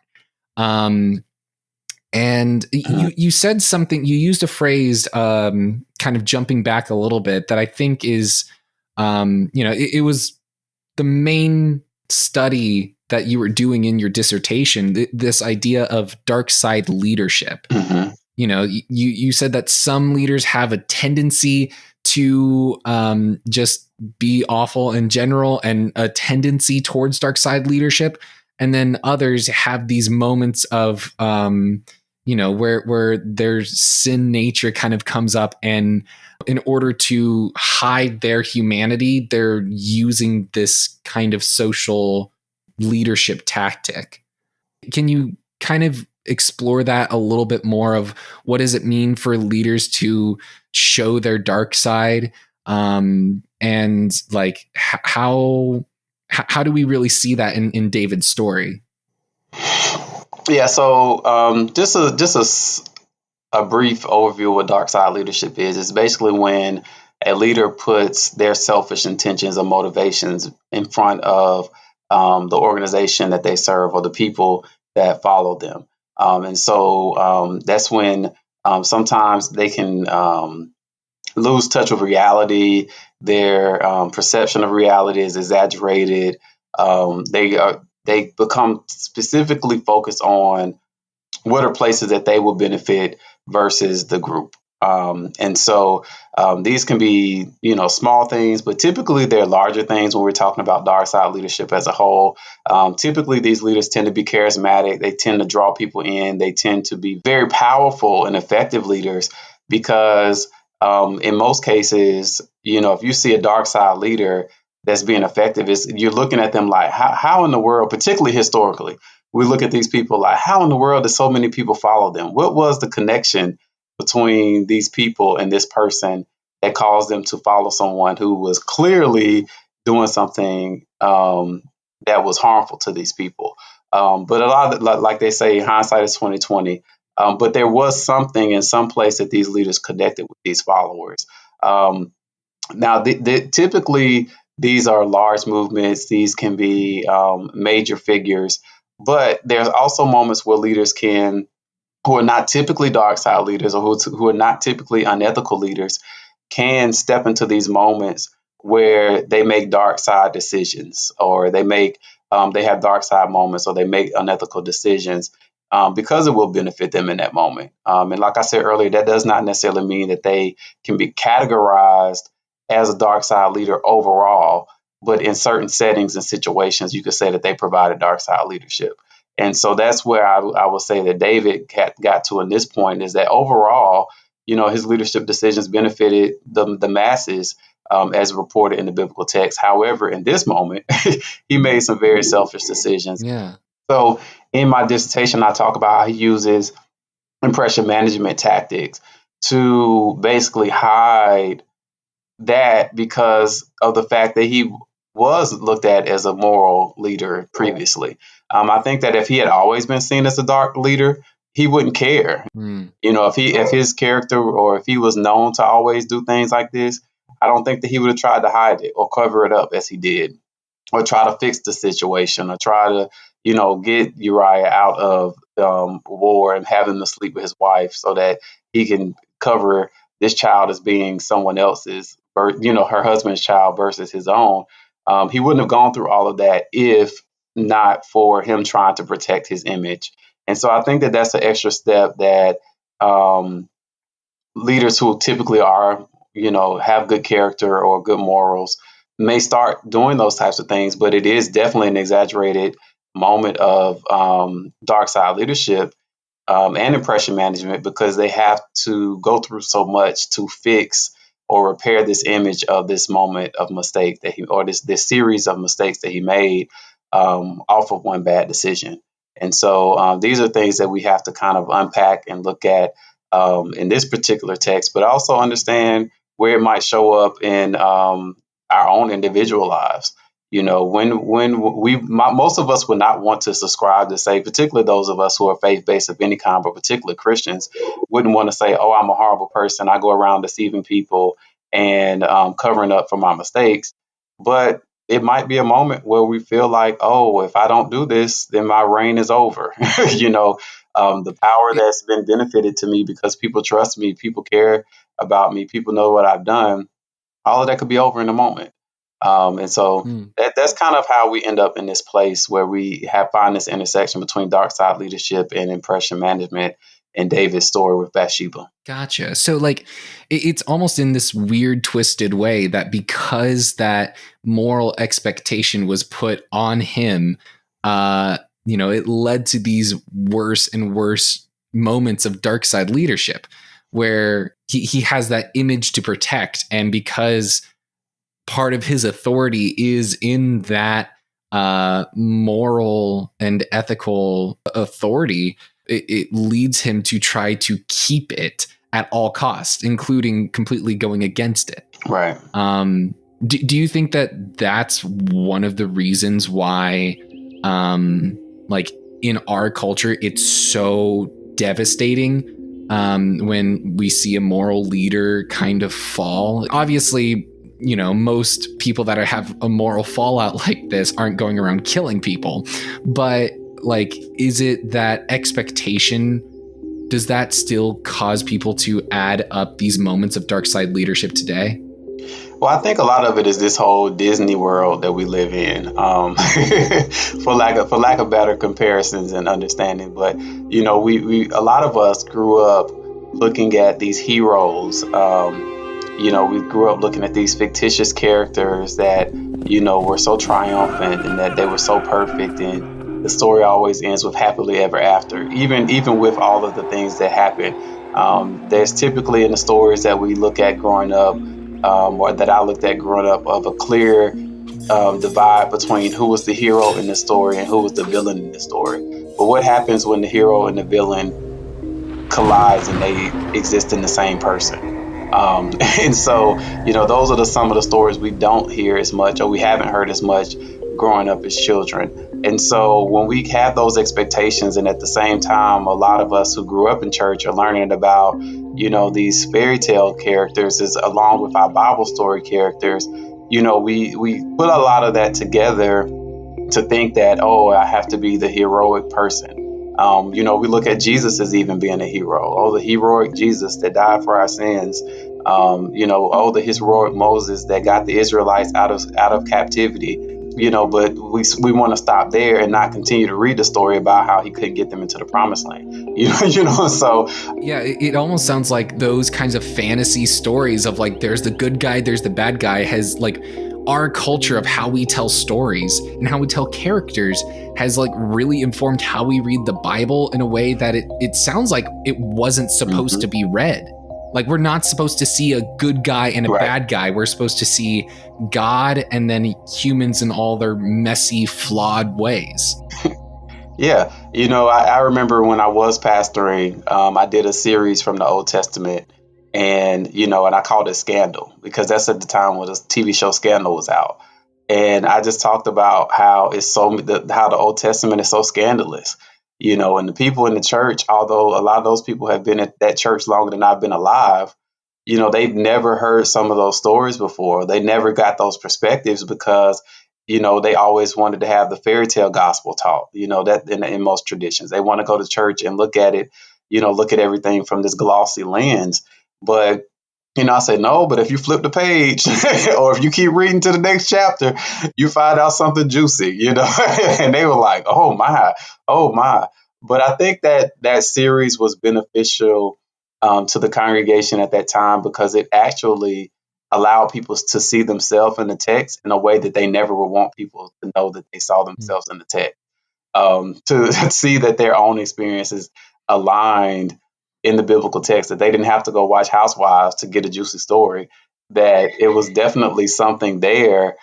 Speaker 1: And you said something, you used a phrase, kind of jumping back a little bit, that I think is, it was the main study that you were doing in your dissertation, this idea of dark side leadership. Mm-hmm. You said that some leaders have a tendency to just be awful in general and a tendency towards dark side leadership. And then others have these moments of, where their sin nature kind of comes up, and in order to hide their humanity, they're using this kind of social leadership tactic. Can you kind of explore that a little bit more of what does it mean for leaders to show their dark side? And like how do we really see that in David's story?
Speaker 4: Yeah, so a brief overview of what dark side leadership is. It's basically when a leader puts their selfish intentions or motivations in front of the organization that they serve or the people that follow them. And so that's when sometimes they can lose touch with reality. Their perception of reality is exaggerated. They become specifically focused on what are places that they will benefit versus the group. And so these can be, small things, but typically they're larger things when we're talking about dark side leadership as a whole. Typically, these leaders tend to be charismatic. They tend to draw people in. They tend to be very powerful and effective leaders because in most cases, if you see a dark side leader that's being effective, you're looking at them like, how in the world, particularly historically, we look at these people like, how in the world did so many people follow them? What was the connection between these people and this person that caused them to follow someone who was clearly doing something that was harmful to these people? But a lot of, like they say, hindsight is 2020. But there was something in some place that these leaders connected with these followers. Now, typically, these are large movements. These can be major figures. But there's also moments where leaders who are not typically dark side leaders or who are not typically unethical leaders, can step into these moments where they make dark side decisions, or they have dark side moments, or they make unethical decisions because it will benefit them in that moment. And like I said earlier, that does not necessarily mean that they can be categorized as a dark side leader overall, but in certain settings and situations, you could say that they provided dark side leadership. And so that's where I would say that David got to in this point, is that overall, his leadership decisions benefited the masses, as reported in the biblical text. However, in this moment, he made some very selfish decisions.
Speaker 1: Yeah.
Speaker 4: So in my dissertation, I talk about how he uses impression management tactics to basically hide that, because of the fact that he was looked at as a moral leader previously. I think that if he had always been seen as a dark leader, he wouldn't care.
Speaker 1: Mm.
Speaker 4: If his character, or if he was known to always do things like this, I don't think that he would have tried to hide it or cover it up as he did, or try to fix the situation, or try to, get Uriah out of war and have him to sleep with his wife so that he can cover this child as being someone else's, or, her husband's child versus his own. He wouldn't have gone through all of that if not for him trying to protect his image. And so I think that that's an extra step that leaders who typically are, have good character or good morals may start doing those types of things. But it is definitely an exaggerated moment of dark side leadership and impression management, because they have to go through so much to fix or repair this image of this moment of mistake that or this series of mistakes that he made off of one bad decision. And so these are things that we have to kind of unpack and look at in this particular text, but also understand where it might show up in our own individual lives. Most of us would not want to subscribe to say, particularly those of us who are faith-based of any kind, but particularly Christians, wouldn't want to say, oh, I'm a horrible person. I go around deceiving people and covering up for my mistakes. But it might be a moment where we feel like, oh, if I don't do this, then my reign is over. The power that's been benefited to me because people trust me, people care about me, people know what I've done, all of that could be over in a moment. And so that's kind of how we end up in this place where we find this intersection between dark side leadership and impression management in David's story with Bathsheba.
Speaker 1: Gotcha. So like it's almost in this weird twisted way that because that moral expectation was put on him, it led to these worse and worse moments of dark side leadership where he has that image to protect. And because part of his authority is in that moral and ethical authority, it leads him to try to keep it at all costs, including completely going against it.
Speaker 4: Right.
Speaker 1: Do you think that that's one of the reasons why, like in our culture, it's so devastating when we see a moral leader kind of fall? Obviously, most people that have a moral fallout like this aren't going around killing people, but like, is it that expectation? Does that still cause people to add up these moments of dark side leadership today?
Speaker 4: Well, I think a lot of it is this whole Disney world that we live in, for lack of better comparisons and understanding. But we a lot of us grew up looking at these heroes. We grew up looking at these fictitious characters that were so triumphant and that they were so perfect, and the story always ends with happily ever after. Even with all of the things that happen, there's typically in the stories that we look at growing up, or that I looked at growing up, of a clear divide between who was the hero in the story and who was the villain in the story. But what happens when the hero and the villain collides and they exist in the same person? And so, those are some of the stories we don't hear as much, or we haven't heard as much growing up as children. And so when we have those expectations, and at the same time, a lot of us who grew up in church are learning about, these fairy tale characters is along with our Bible story characters, we put a lot of that together to think that, oh, I have to be the heroic person. We look at Jesus as even being a hero. Oh, the heroic Jesus that died for our sins. Oh, the heroic Moses that got the Israelites out of captivity. But we want to stop there and not continue to read the story about how he couldn't get them into the promised land. So
Speaker 1: yeah, it almost sounds like those kinds of fantasy stories of like, there's the good guy, there's the bad guy, has like our culture of how we tell stories and how we tell characters has like really informed how we read the Bible in a way that it sounds like it wasn't supposed to be read. Like, we're not supposed to see a good guy and a bad guy. We're supposed to see God and then humans in all their messy, flawed ways.
Speaker 4: Yeah, I remember when I was pastoring, I did a series from the Old Testament, and and I called it Scandal because that's at the time when the TV show Scandal was out, and I just talked about how how the Old Testament is so scandalous, and the people in the church, although a lot of those people have been at that church longer than I've been alive, they've never heard some of those stories before. They never got those perspectives because they always wanted to have the fairy tale gospel taught, that in most traditions. They want to go to church and look at it, look at everything from this glossy lens. But, I say, no, but if you flip the page or if you keep reading to the next chapter, you find out something juicy, and they were like, oh my, oh my. But I think that series was beneficial to the congregation at that time because it actually allow people to see themselves in the text in a way that they never would want people to know that they saw themselves in the text. To see that their own experiences aligned in the biblical text, that they didn't have to go watch Housewives to get a juicy story, that it was definitely something there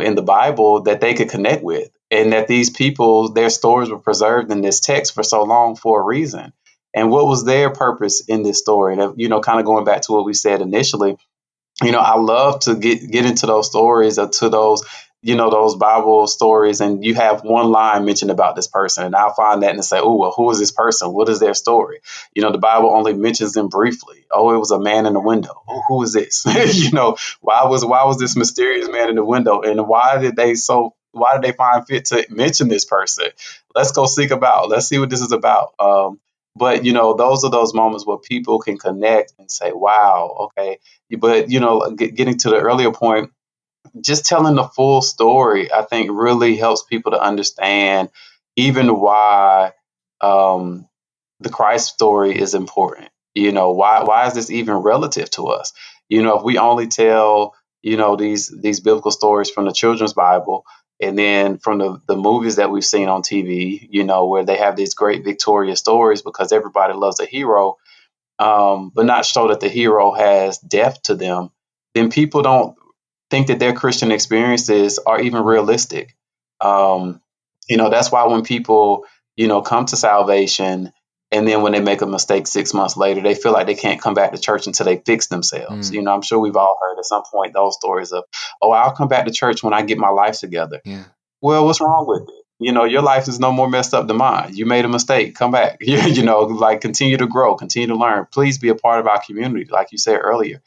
Speaker 4: in the Bible that they could connect with, and that these people, their stories were preserved in this text for so long for a reason. And what was their purpose in this story? And, kind of going back to what we said initially, I love to get into those stories or to those, those Bible stories, and you have one line mentioned about this person, and I'll find that and say, oh, well, who is this person? What is their story? The Bible only mentions them briefly. Oh, it was a man in the window. Oh, who is this? Why was this mysterious man in the window, and why did they find fit to mention this person? Let's go seek about. Let's see what this is about. But those are those moments where people can connect and say, wow, okay. But getting to the earlier point, just telling the full story, I think really helps people to understand even why the Christ story is important. Why is this even relative to us? If we only tell these biblical stories from the children's Bible, And then from the movies that we've seen on TV, where they have these great victorious stories because everybody loves a hero, but not show that the hero has depth to them, then people don't think that their Christian experiences are even realistic. Um, that's why when people, come to salvation, and then when they make a mistake 6 months later, they feel like they can't come back to church until they fix themselves. I'm sure we've all heard at some point those stories of, oh, I'll come back to church when I get my life together.
Speaker 1: Yeah.
Speaker 4: Well, what's wrong with it? Your life is no more messed up than mine. You made a mistake. Come back. Like continue to grow, continue to learn. Please be a part of our community, like you said earlier.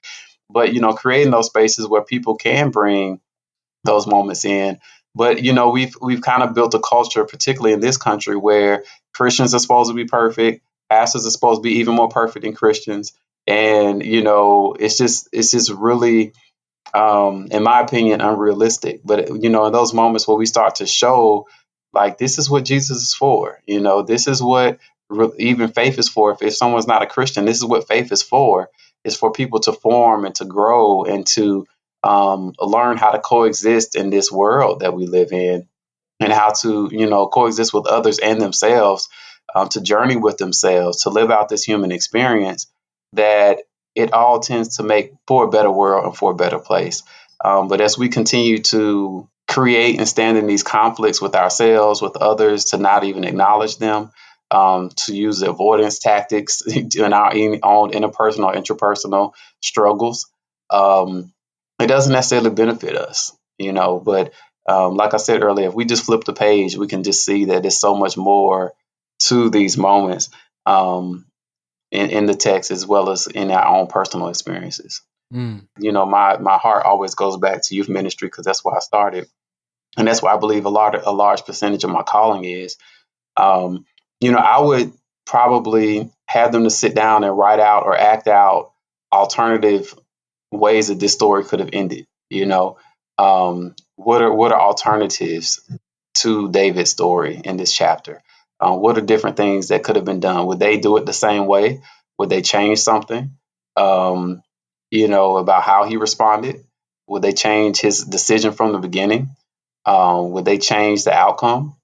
Speaker 4: But, creating those spaces where people can bring those moments in. But, we've kind of built a culture, particularly in this country, where Christians are supposed to be perfect. Pastors are supposed to be even more perfect than Christians. And, it's just really, in my opinion, unrealistic. But, in those moments where we start to show, like, this is what Jesus is for, this is what even faith is for. If someone's not a Christian, this is what faith is for people to form and to grow and to learn how to coexist in this world that we live in, and how to, coexist with others and themselves, to journey with themselves, to live out this human experience, that it all tends to make for a better world and for a better place. But as we continue to create and stand in these conflicts with ourselves, with others, to not even acknowledge them, to use avoidance tactics in our own interpersonal, intrapersonal struggles, it doesn't necessarily benefit us, but like I said earlier, if we just flip the page, we can just see that there's so much more to these moments, in the text as well as in our own personal experiences. My heart always goes back to youth ministry because that's where I started. And that's why I believe a large percentage of my calling is. I would probably have them to sit down and write out or act out alternative ways that this story could have ended. What are alternatives to David's story in this chapter? What are different things that could have been done? Would they do it the same way? Would they change something? About how he responded? Would they change his decision from the beginning? Would they change the outcome?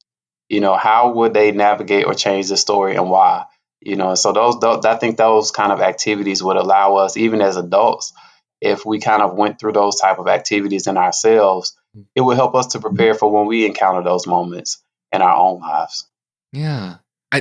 Speaker 4: How would they navigate or change the story, and why? So those I think those kind of activities would allow us, even as adults, if we kind of went through those type of activities in ourselves, it would help us to prepare for when we encounter those moments in our own lives.
Speaker 1: Yeah.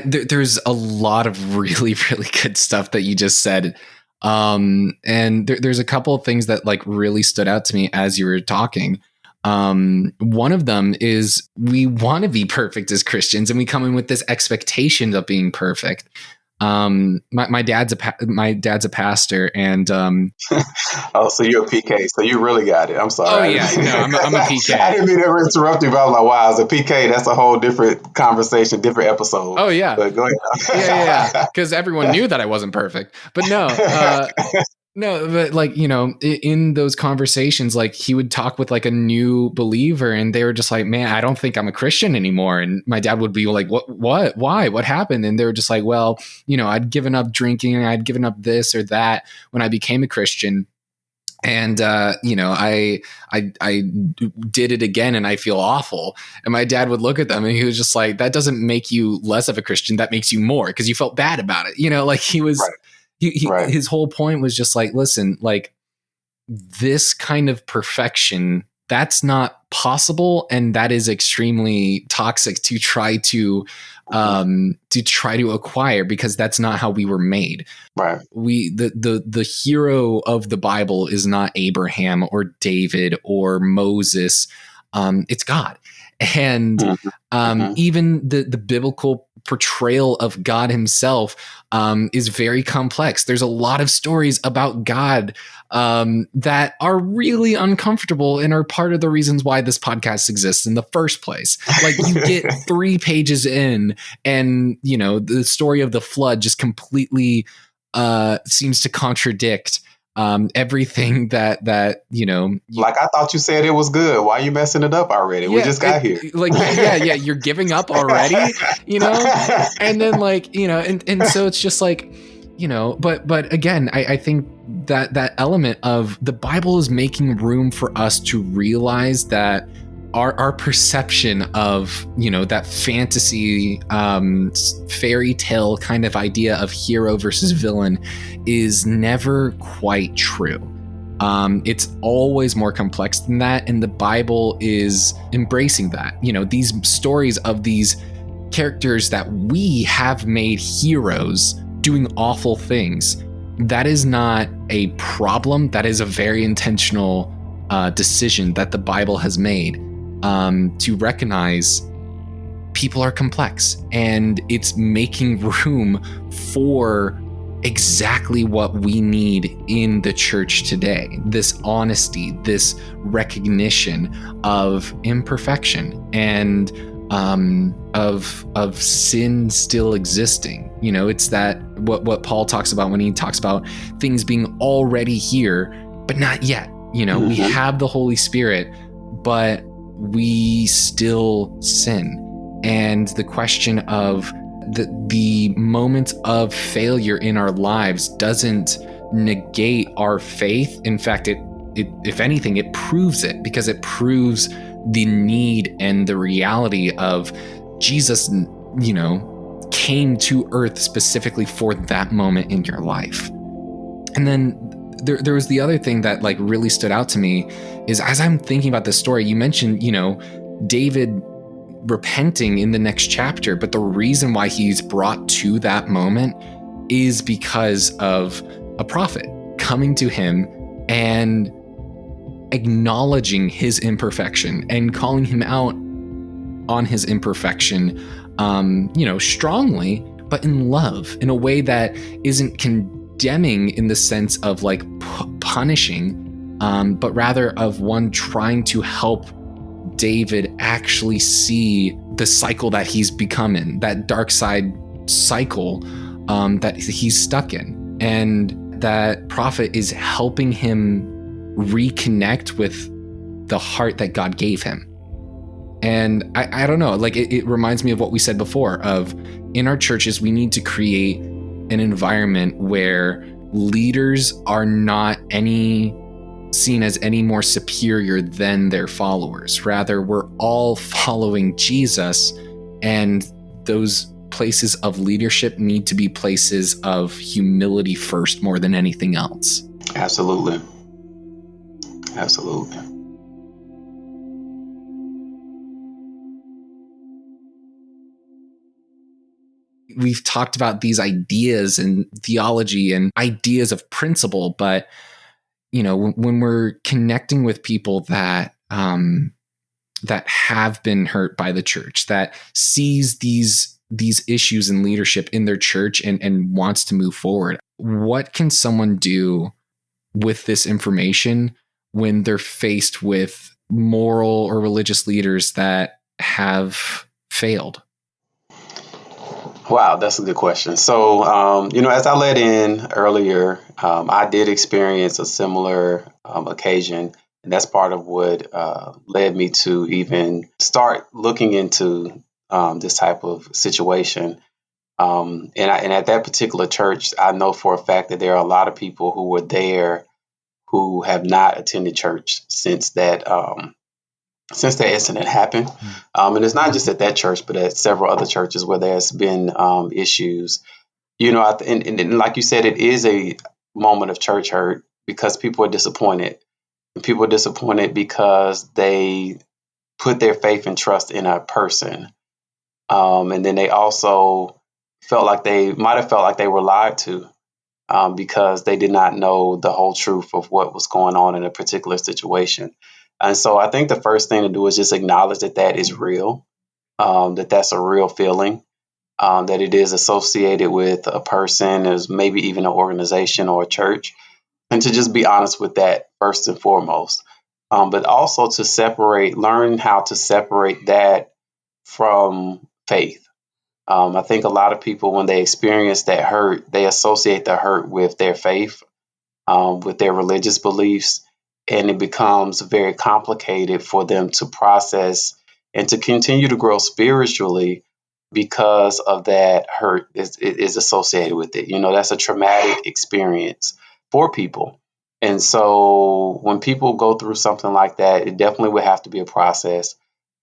Speaker 1: There's a lot of really, really good stuff that you just said. And there's a couple of things that like really stood out to me as you were talking. One of them is we want to be perfect as Christians, and we come in with this expectation of being perfect. My dad's a pastor, and
Speaker 4: oh, so you're a PK, so you really got it. I'm sorry.
Speaker 1: Oh yeah, no, I'm a PK.
Speaker 4: I didn't mean to interrupt you, but I was like, wow, as a PK, that's a whole different conversation, different episode.
Speaker 1: Oh yeah,
Speaker 4: but go ahead.
Speaker 1: yeah, because everyone knew that I wasn't perfect, but no. No, but like, in those conversations, like he would talk with like a new believer and they were just like, man, I don't think I'm a Christian anymore. And my dad would be like, what, why, what happened? And they were just like, well, I'd given up drinking and I'd given up this or that when I became a Christian. And, I did it again and I feel awful. And my dad would look at them and he was just like, that doesn't make you less of a Christian. That makes you more because you felt bad about it. Like he was, right. Right. His whole point was just like, listen, like this kind of perfection, that's not possible. And that is extremely toxic to try to acquire, because that's not how we were made.
Speaker 4: Right.
Speaker 1: The hero of the Bible is not Abraham or David or Moses. It's God. And even the biblical portrayal of God himself is very complex. There's a lot of stories about God that are really uncomfortable and are part of the reasons why this podcast exists in the first place. Like you get 3 pages in and, the story of the flood just completely seems to contradict everything that
Speaker 4: like I thought you said it was good. Why are you messing it up already? Yeah, we just got here.
Speaker 1: Like you're giving up already, and then like and so it's just like but again, I think that element of the Bible is making room for us to realize that our perception of, that fantasy fairy tale kind of idea of hero versus villain is never quite true. It's always more complex than that, and the Bible is embracing that. These stories of these characters that we have made heroes doing awful things, that is not a problem. That is a very intentional decision that the Bible has made, to recognize people are complex, and it's making room for exactly what we need in the church today. This honesty, this recognition of imperfection, and of sin still existing. It's that what Paul talks about when he talks about things being already here, but not yet. We have the Holy Spirit, but we still sin. And the question of the moment of failure in our lives doesn't negate our faith. In fact, it if anything, it proves it, because it proves the need and the reality of Jesus, came to earth specifically for that moment in your life. And then there was the other thing that really stood out to me is, as I'm thinking about this story, you mentioned, David repenting in the next chapter, but the reason why he's brought to that moment is because of a prophet coming to him and acknowledging his imperfection and calling him out on his imperfection, strongly, but in love, in a way that isn't condemning in the sense of punishing, but rather of one trying to help David actually see the cycle that he's become in, that dark side cycle that he's stuck in. And that prophet is helping him reconnect with the heart that God gave him. And I don't know, it reminds me of what we said before of, in our churches, we need to create an environment where leaders are not seen as any more superior than their followers. Rather, we're all following Jesus, and those places of leadership need to be places of humility first, more than anything else.
Speaker 4: Absolutely.
Speaker 1: We've talked about these ideas and theology and ideas of principle, but when we're connecting with people that have been hurt by the church, that sees these issues in leadership in their church and wants to move forward, what can someone do with this information when they're faced with moral or religious leaders that have failed?
Speaker 4: Wow, that's a good question. So, as I led in earlier, I did experience a similar occasion. And that's part of what led me to even start looking into this type of situation. And at that particular church, I know for a fact that there are a lot of people who were there who have not attended church since that incident happened. And it's not just at that church, but at several other churches where there's been issues. And like you said, it is a moment of church hurt because people are disappointed. And people are disappointed because they put their faith and trust in a person. And then they also might have felt like they were lied to because they did not know the whole truth of what was going on in a particular situation. And so I think the first thing to do is just acknowledge that is real, that's a real feeling, that it is associated with a person, as maybe even an organization or a church, and to just be honest with that first and foremost. But also to learn how to separate that from faith. I think a lot of people, when they experience that hurt, they associate the hurt with their faith, with their religious beliefs, and it becomes very complicated for them to process and to continue to grow spiritually because of that hurt is associated with it. That's a traumatic experience for people. And so when people go through something like that, it definitely would have to be a process.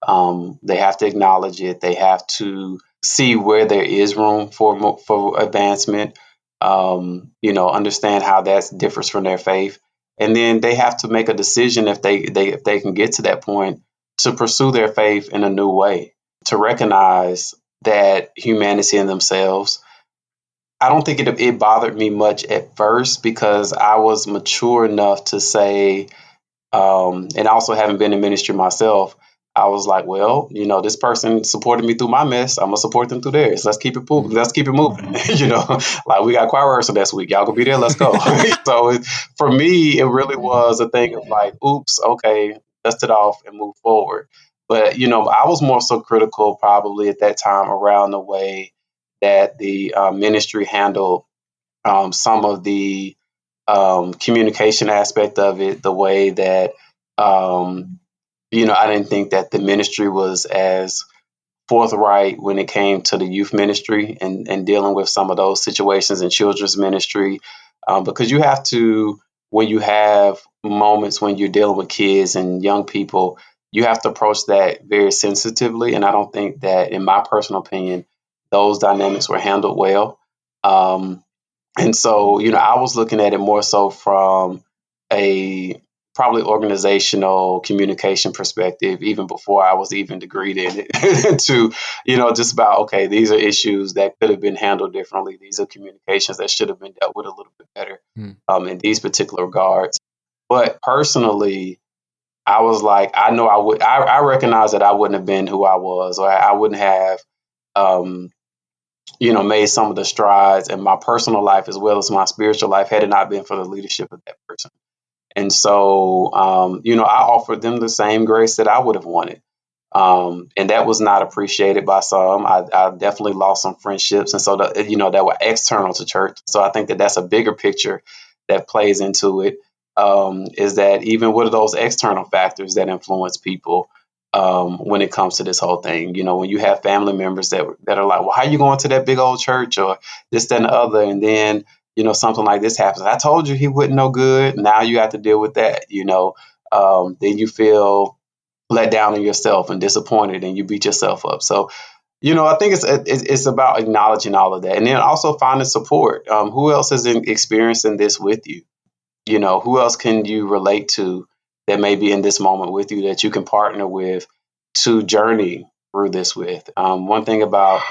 Speaker 4: They have to acknowledge it. They have to see where there is room for advancement. Understand how that differs from their faith, and then they have to make a decision if they can get to that point to pursue their faith in a new way, to recognize that humanity in themselves. I don't think it bothered me much at first because I was mature enough to say, and also having been in ministry myself, I was like, well, this person supported me through my mess. I'm gonna support them through theirs. Let's keep it Let's keep it moving. Like we got choir rehearsal next week. Y'all gonna be there. Let's go. So for me, it really was a thing of like, oops, okay, dust it off and move forward. But I was more so critical probably at that time around the way that the ministry handled some of the communication aspect of it, the way that, I didn't think that the ministry was as forthright when it came to the youth ministry and dealing with some of those situations in children's ministry. Because you have to, when you have moments when you're dealing with kids and young people, you have to approach that very sensitively. And I don't think that, in my personal opinion, those dynamics were handled well. And so, I was looking at it more so from a probably organizational communication perspective, even before I was even degreed in it, to, just about, okay, these are issues that could have been handled differently. These are communications that should have been dealt with a little bit better in these particular regards. But personally, I was like, I know I recognize that I wouldn't have been who I was, or I wouldn't have, um, made some of the strides in my personal life as well as my spiritual life had it not been for the leadership of that person. And so, I offered them the same grace that I would have wanted. And that was not appreciated by some. I definitely lost some friendships. And so, that were external to church. So I think that that's a bigger picture that plays into it. Is that even what are those external factors that influence people when it comes to this whole thing? When you have family members that are like, well, how you going to that big old church or this, that, and the other? And then, something like this happens. I told you he wouldn't know good. Now you have to deal with that, then you feel let down in yourself and disappointed and you beat yourself up. So, I think it's about acknowledging all of that and then also finding support. Who else is experiencing this with you? Who else can you relate to that may be in this moment with you that you can partner with to journey through this with? One thing about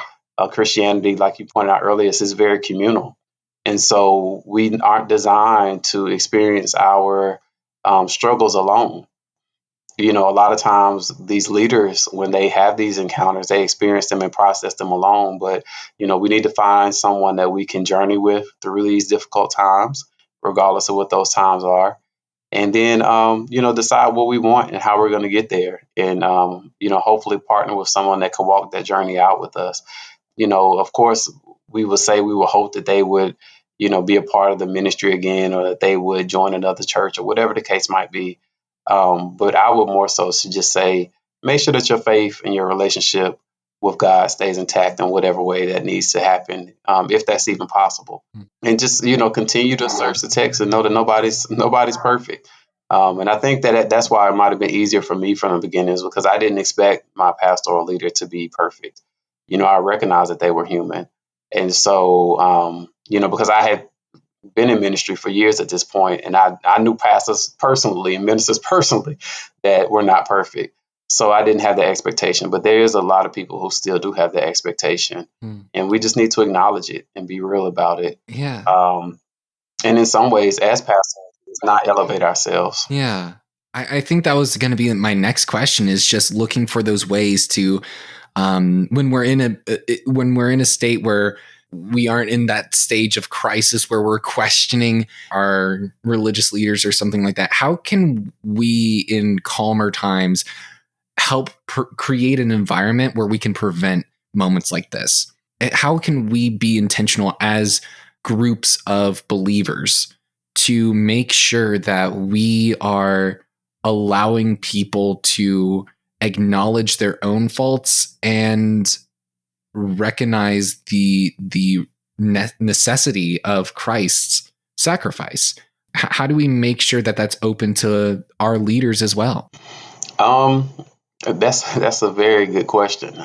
Speaker 4: Christianity, like you pointed out earlier, is very communal. And so we aren't designed to experience our struggles alone. A lot of times these leaders, when they have these encounters, they experience them and process them alone. But, we need to find someone that we can journey with through these difficult times, regardless of what those times are. And then, decide what we want and how we're going to get there. And, hopefully partner with someone that can walk that journey out with us. Of course, we would hope that they would, be a part of the ministry again, or that they would join another church or whatever the case might be. But I would more so just say, make sure that your faith and your relationship with God stays intact in whatever way that needs to happen, if that's even possible. And just, continue to search the text and know that nobody's perfect. And I think that's why it might have been easier for me from the beginning, is because I didn't expect my pastoral leader to be perfect. I recognized that they were human. And so, because I had been in ministry for years at this point, and I knew pastors personally and ministers personally that were not perfect. So I didn't have the expectation, but there is a lot of people who still do have the expectation, and we just need to acknowledge it and be real about it.
Speaker 1: Yeah.
Speaker 4: And in some ways, as pastors, not elevate ourselves.
Speaker 1: Yeah. I think that was going to be my next question, is just looking for those ways to, when we're in a state where we aren't in that stage of crisis where we're questioning our religious leaders or something like that. How can we, in calmer times, help create an environment where we can prevent moments like this? How can we be intentional as groups of believers to make sure that we are allowing people to acknowledge their own faults and recognize the necessity of Christ's sacrifice? How do we make sure that that's open to our leaders as well?
Speaker 4: Um, that's a very good question.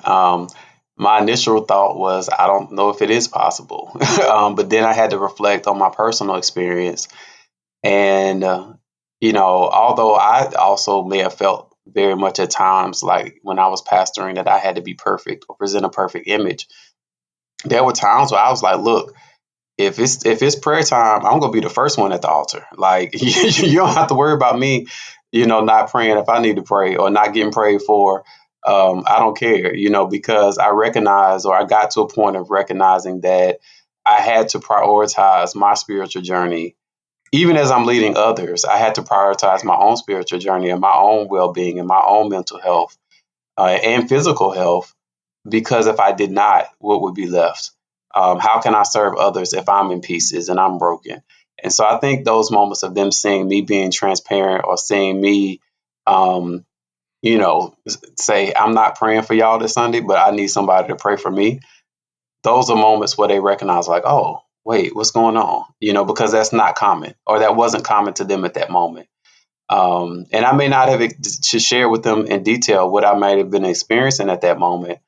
Speaker 4: My initial thought was I don't know if it is possible, but then I had to reflect on my personal experience, and although I also may have felt very much at times like when I was pastoring that I had to be perfect or present a perfect image, there were times where I was like, look, if it's prayer time, I'm gonna be the first one at the altar. Like you don't have to worry about me, not praying if I need to pray or not getting prayed for. I don't care, because I recognize or I got to a point of recognizing that I had to prioritize my spiritual journey. Even as I'm leading others, I had to prioritize my own spiritual journey and my own well being and my own mental health and physical health, because if I did not, what would be left? How can I serve others if I'm in pieces and I'm broken? And so I think those moments of them seeing me being transparent or seeing me, um, say, I'm not praying for y'all this Sunday, but I need somebody to pray for me. Those are moments where they recognize, like, oh, wait, what's going on? Because that's not common or that wasn't common to them at that moment. And I may not have to share with them in detail what I might have been experiencing at that moment,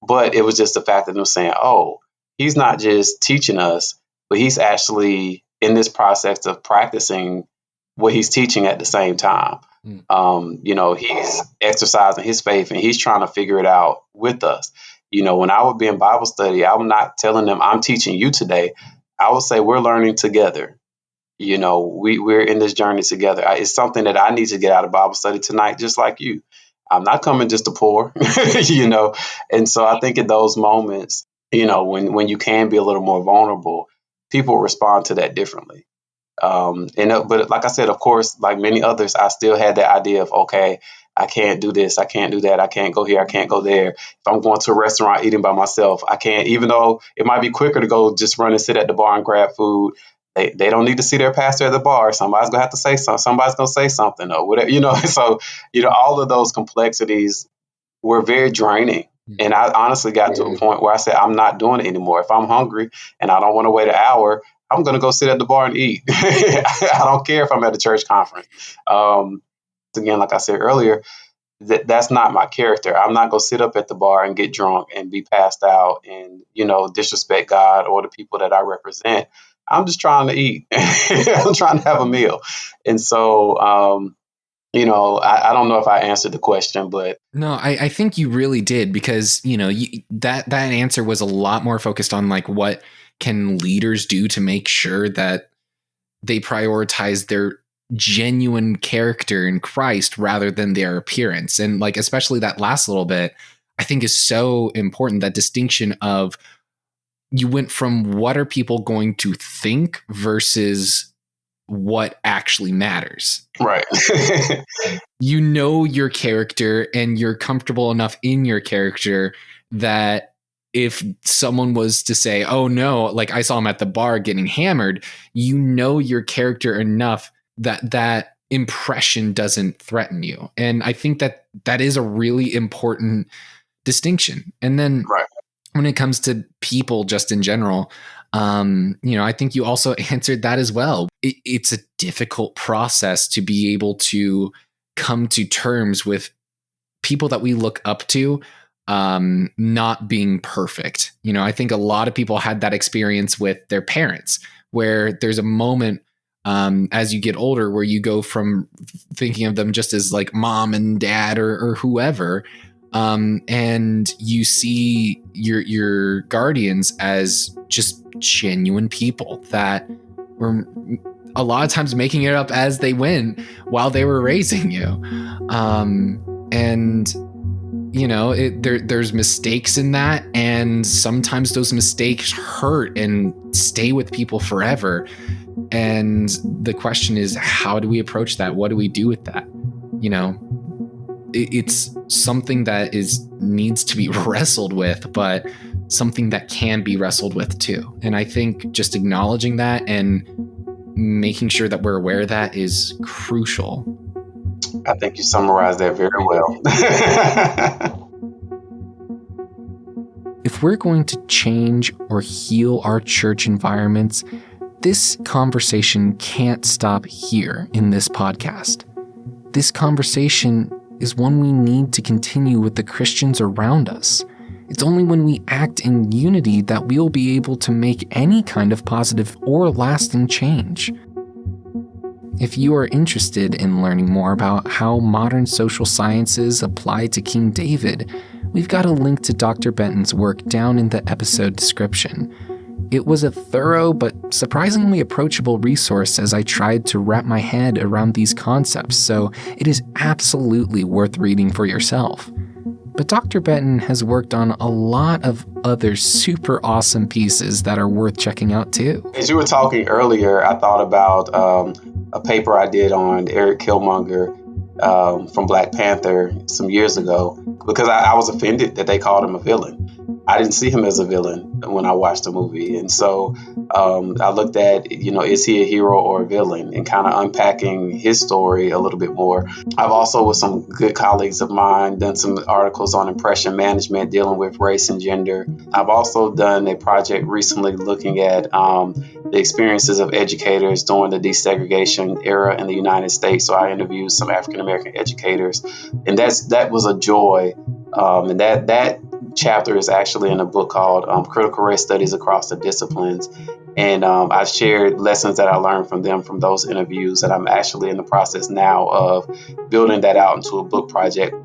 Speaker 4: but it was just the fact of them saying, oh, he's not just teaching us, but he's actually in this process of practicing what he's teaching at the same time. He's exercising his faith and he's trying to figure it out with us. When I would be in Bible study, I'm not telling them I'm teaching you today. I would say we're learning together. We're in this journey together. It's something that I need to get out of Bible study tonight, just like you. I'm not coming just to pour, And so I think in those moments, when you can be a little more vulnerable, people respond to that differently. But like I said, of course, like many others, I still had that idea of, okay, I can't do this, I can't do that, I can't go here, I can't go there. If I'm going to a restaurant eating by myself, I can't, even though it might be quicker to go just run and sit at the bar and grab food. They don't need to see their pastor at the bar. Somebody's gonna have to say something. Somebody's gonna say something or whatever, So, all of those complexities were very draining. And I honestly got to a point where I said, I'm not doing it anymore. If I'm hungry and I don't want to wait an hour, I'm going to go sit at the bar and eat. I don't care if I'm at a church conference. Again, like I said earlier, that's not my character. I'm not going to sit up at the bar and get drunk and be passed out and, disrespect God or the people that I represent. I'm just trying to eat. I'm trying to have a meal. And so, I don't know if I answered the question, but
Speaker 1: No, I think you really did, because, that answer was a lot more focused on like what can leaders do to make sure that they prioritize their genuine character in Christ rather than their appearance. And like, especially that last little bit, I think is so important, that distinction of you went from what are people going to think versus what actually matters.
Speaker 4: right.
Speaker 1: Your character and you're comfortable enough in your character that if someone was to say, oh no, like I saw him at the bar getting hammered, your character enough that impression doesn't threaten you. And I think that is a really important distinction. And then
Speaker 4: Right.
Speaker 1: when it comes to people just in general, I think you also answered that as well. It's a difficult process to be able to come to terms with people that we look up to not being perfect. I think a lot of people had that experience with their parents, where there's a moment as you get older where you go from thinking of them just as like mom and dad or whoever, and you see your guardians as just genuine people that were a lot of times making it up as they went while they were raising you. There's mistakes in that, and sometimes those mistakes hurt and stay with people forever. And the question is, how do we approach that? What do we do with that? It's something that needs to be wrestled with, but something that can be wrestled with too. And I think just acknowledging that and making sure that we're aware of that is crucial.
Speaker 4: I think you summarized that very well.
Speaker 1: If we're going to change or heal our church environments, this conversation can't stop here in this podcast. This conversation is one we need to continue with the Christians around us. It's only when we act in unity that we'll be able to make any kind of positive or lasting change. If you are interested in learning more about how modern social sciences apply to King David, we've got a link to Dr. Benton's work down in the episode description. It was a thorough but surprisingly approachable resource as I tried to wrap my head around these concepts, so it is absolutely worth reading for yourself. But Dr. Benton has worked on a lot of other super awesome pieces that are worth checking out too.
Speaker 4: As you were talking earlier, I thought about a paper I did on Eric Killmonger from Black Panther some years ago, because I was offended that they called him a villain. I didn't see him as a villain when I watched the movie. And so I looked at, is he a hero or a villain, and kind of unpacking his story a little bit more. I've also, with some good colleagues of mine, done some articles on impression management dealing with race and gender. I've also done a project recently looking at the experiences of educators during the desegregation era in the United States. So I interviewed some African-American educators, and that was a joy. And that chapter is actually in a book called Critical Race Studies Across the Disciplines. And I shared lessons that I learned from them from those interviews, and I'm actually in the process now of building that out into a book project.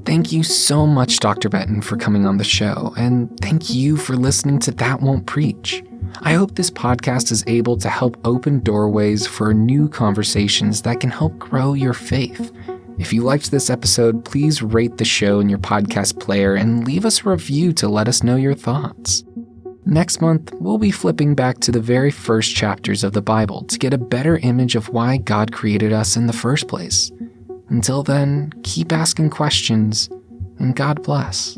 Speaker 1: Thank you so much, Dr. Benton, for coming on the show, and thank you for listening to That Won't Preach. I hope this podcast is able to help open doorways for new conversations that can help grow your faith. If you liked this episode, please rate the show in your podcast player and leave us a review to let us know your thoughts. Next month, we'll be flipping back to the very first chapters of the Bible to get a better image of why God created us in the first place. Until then, keep asking questions, and God bless.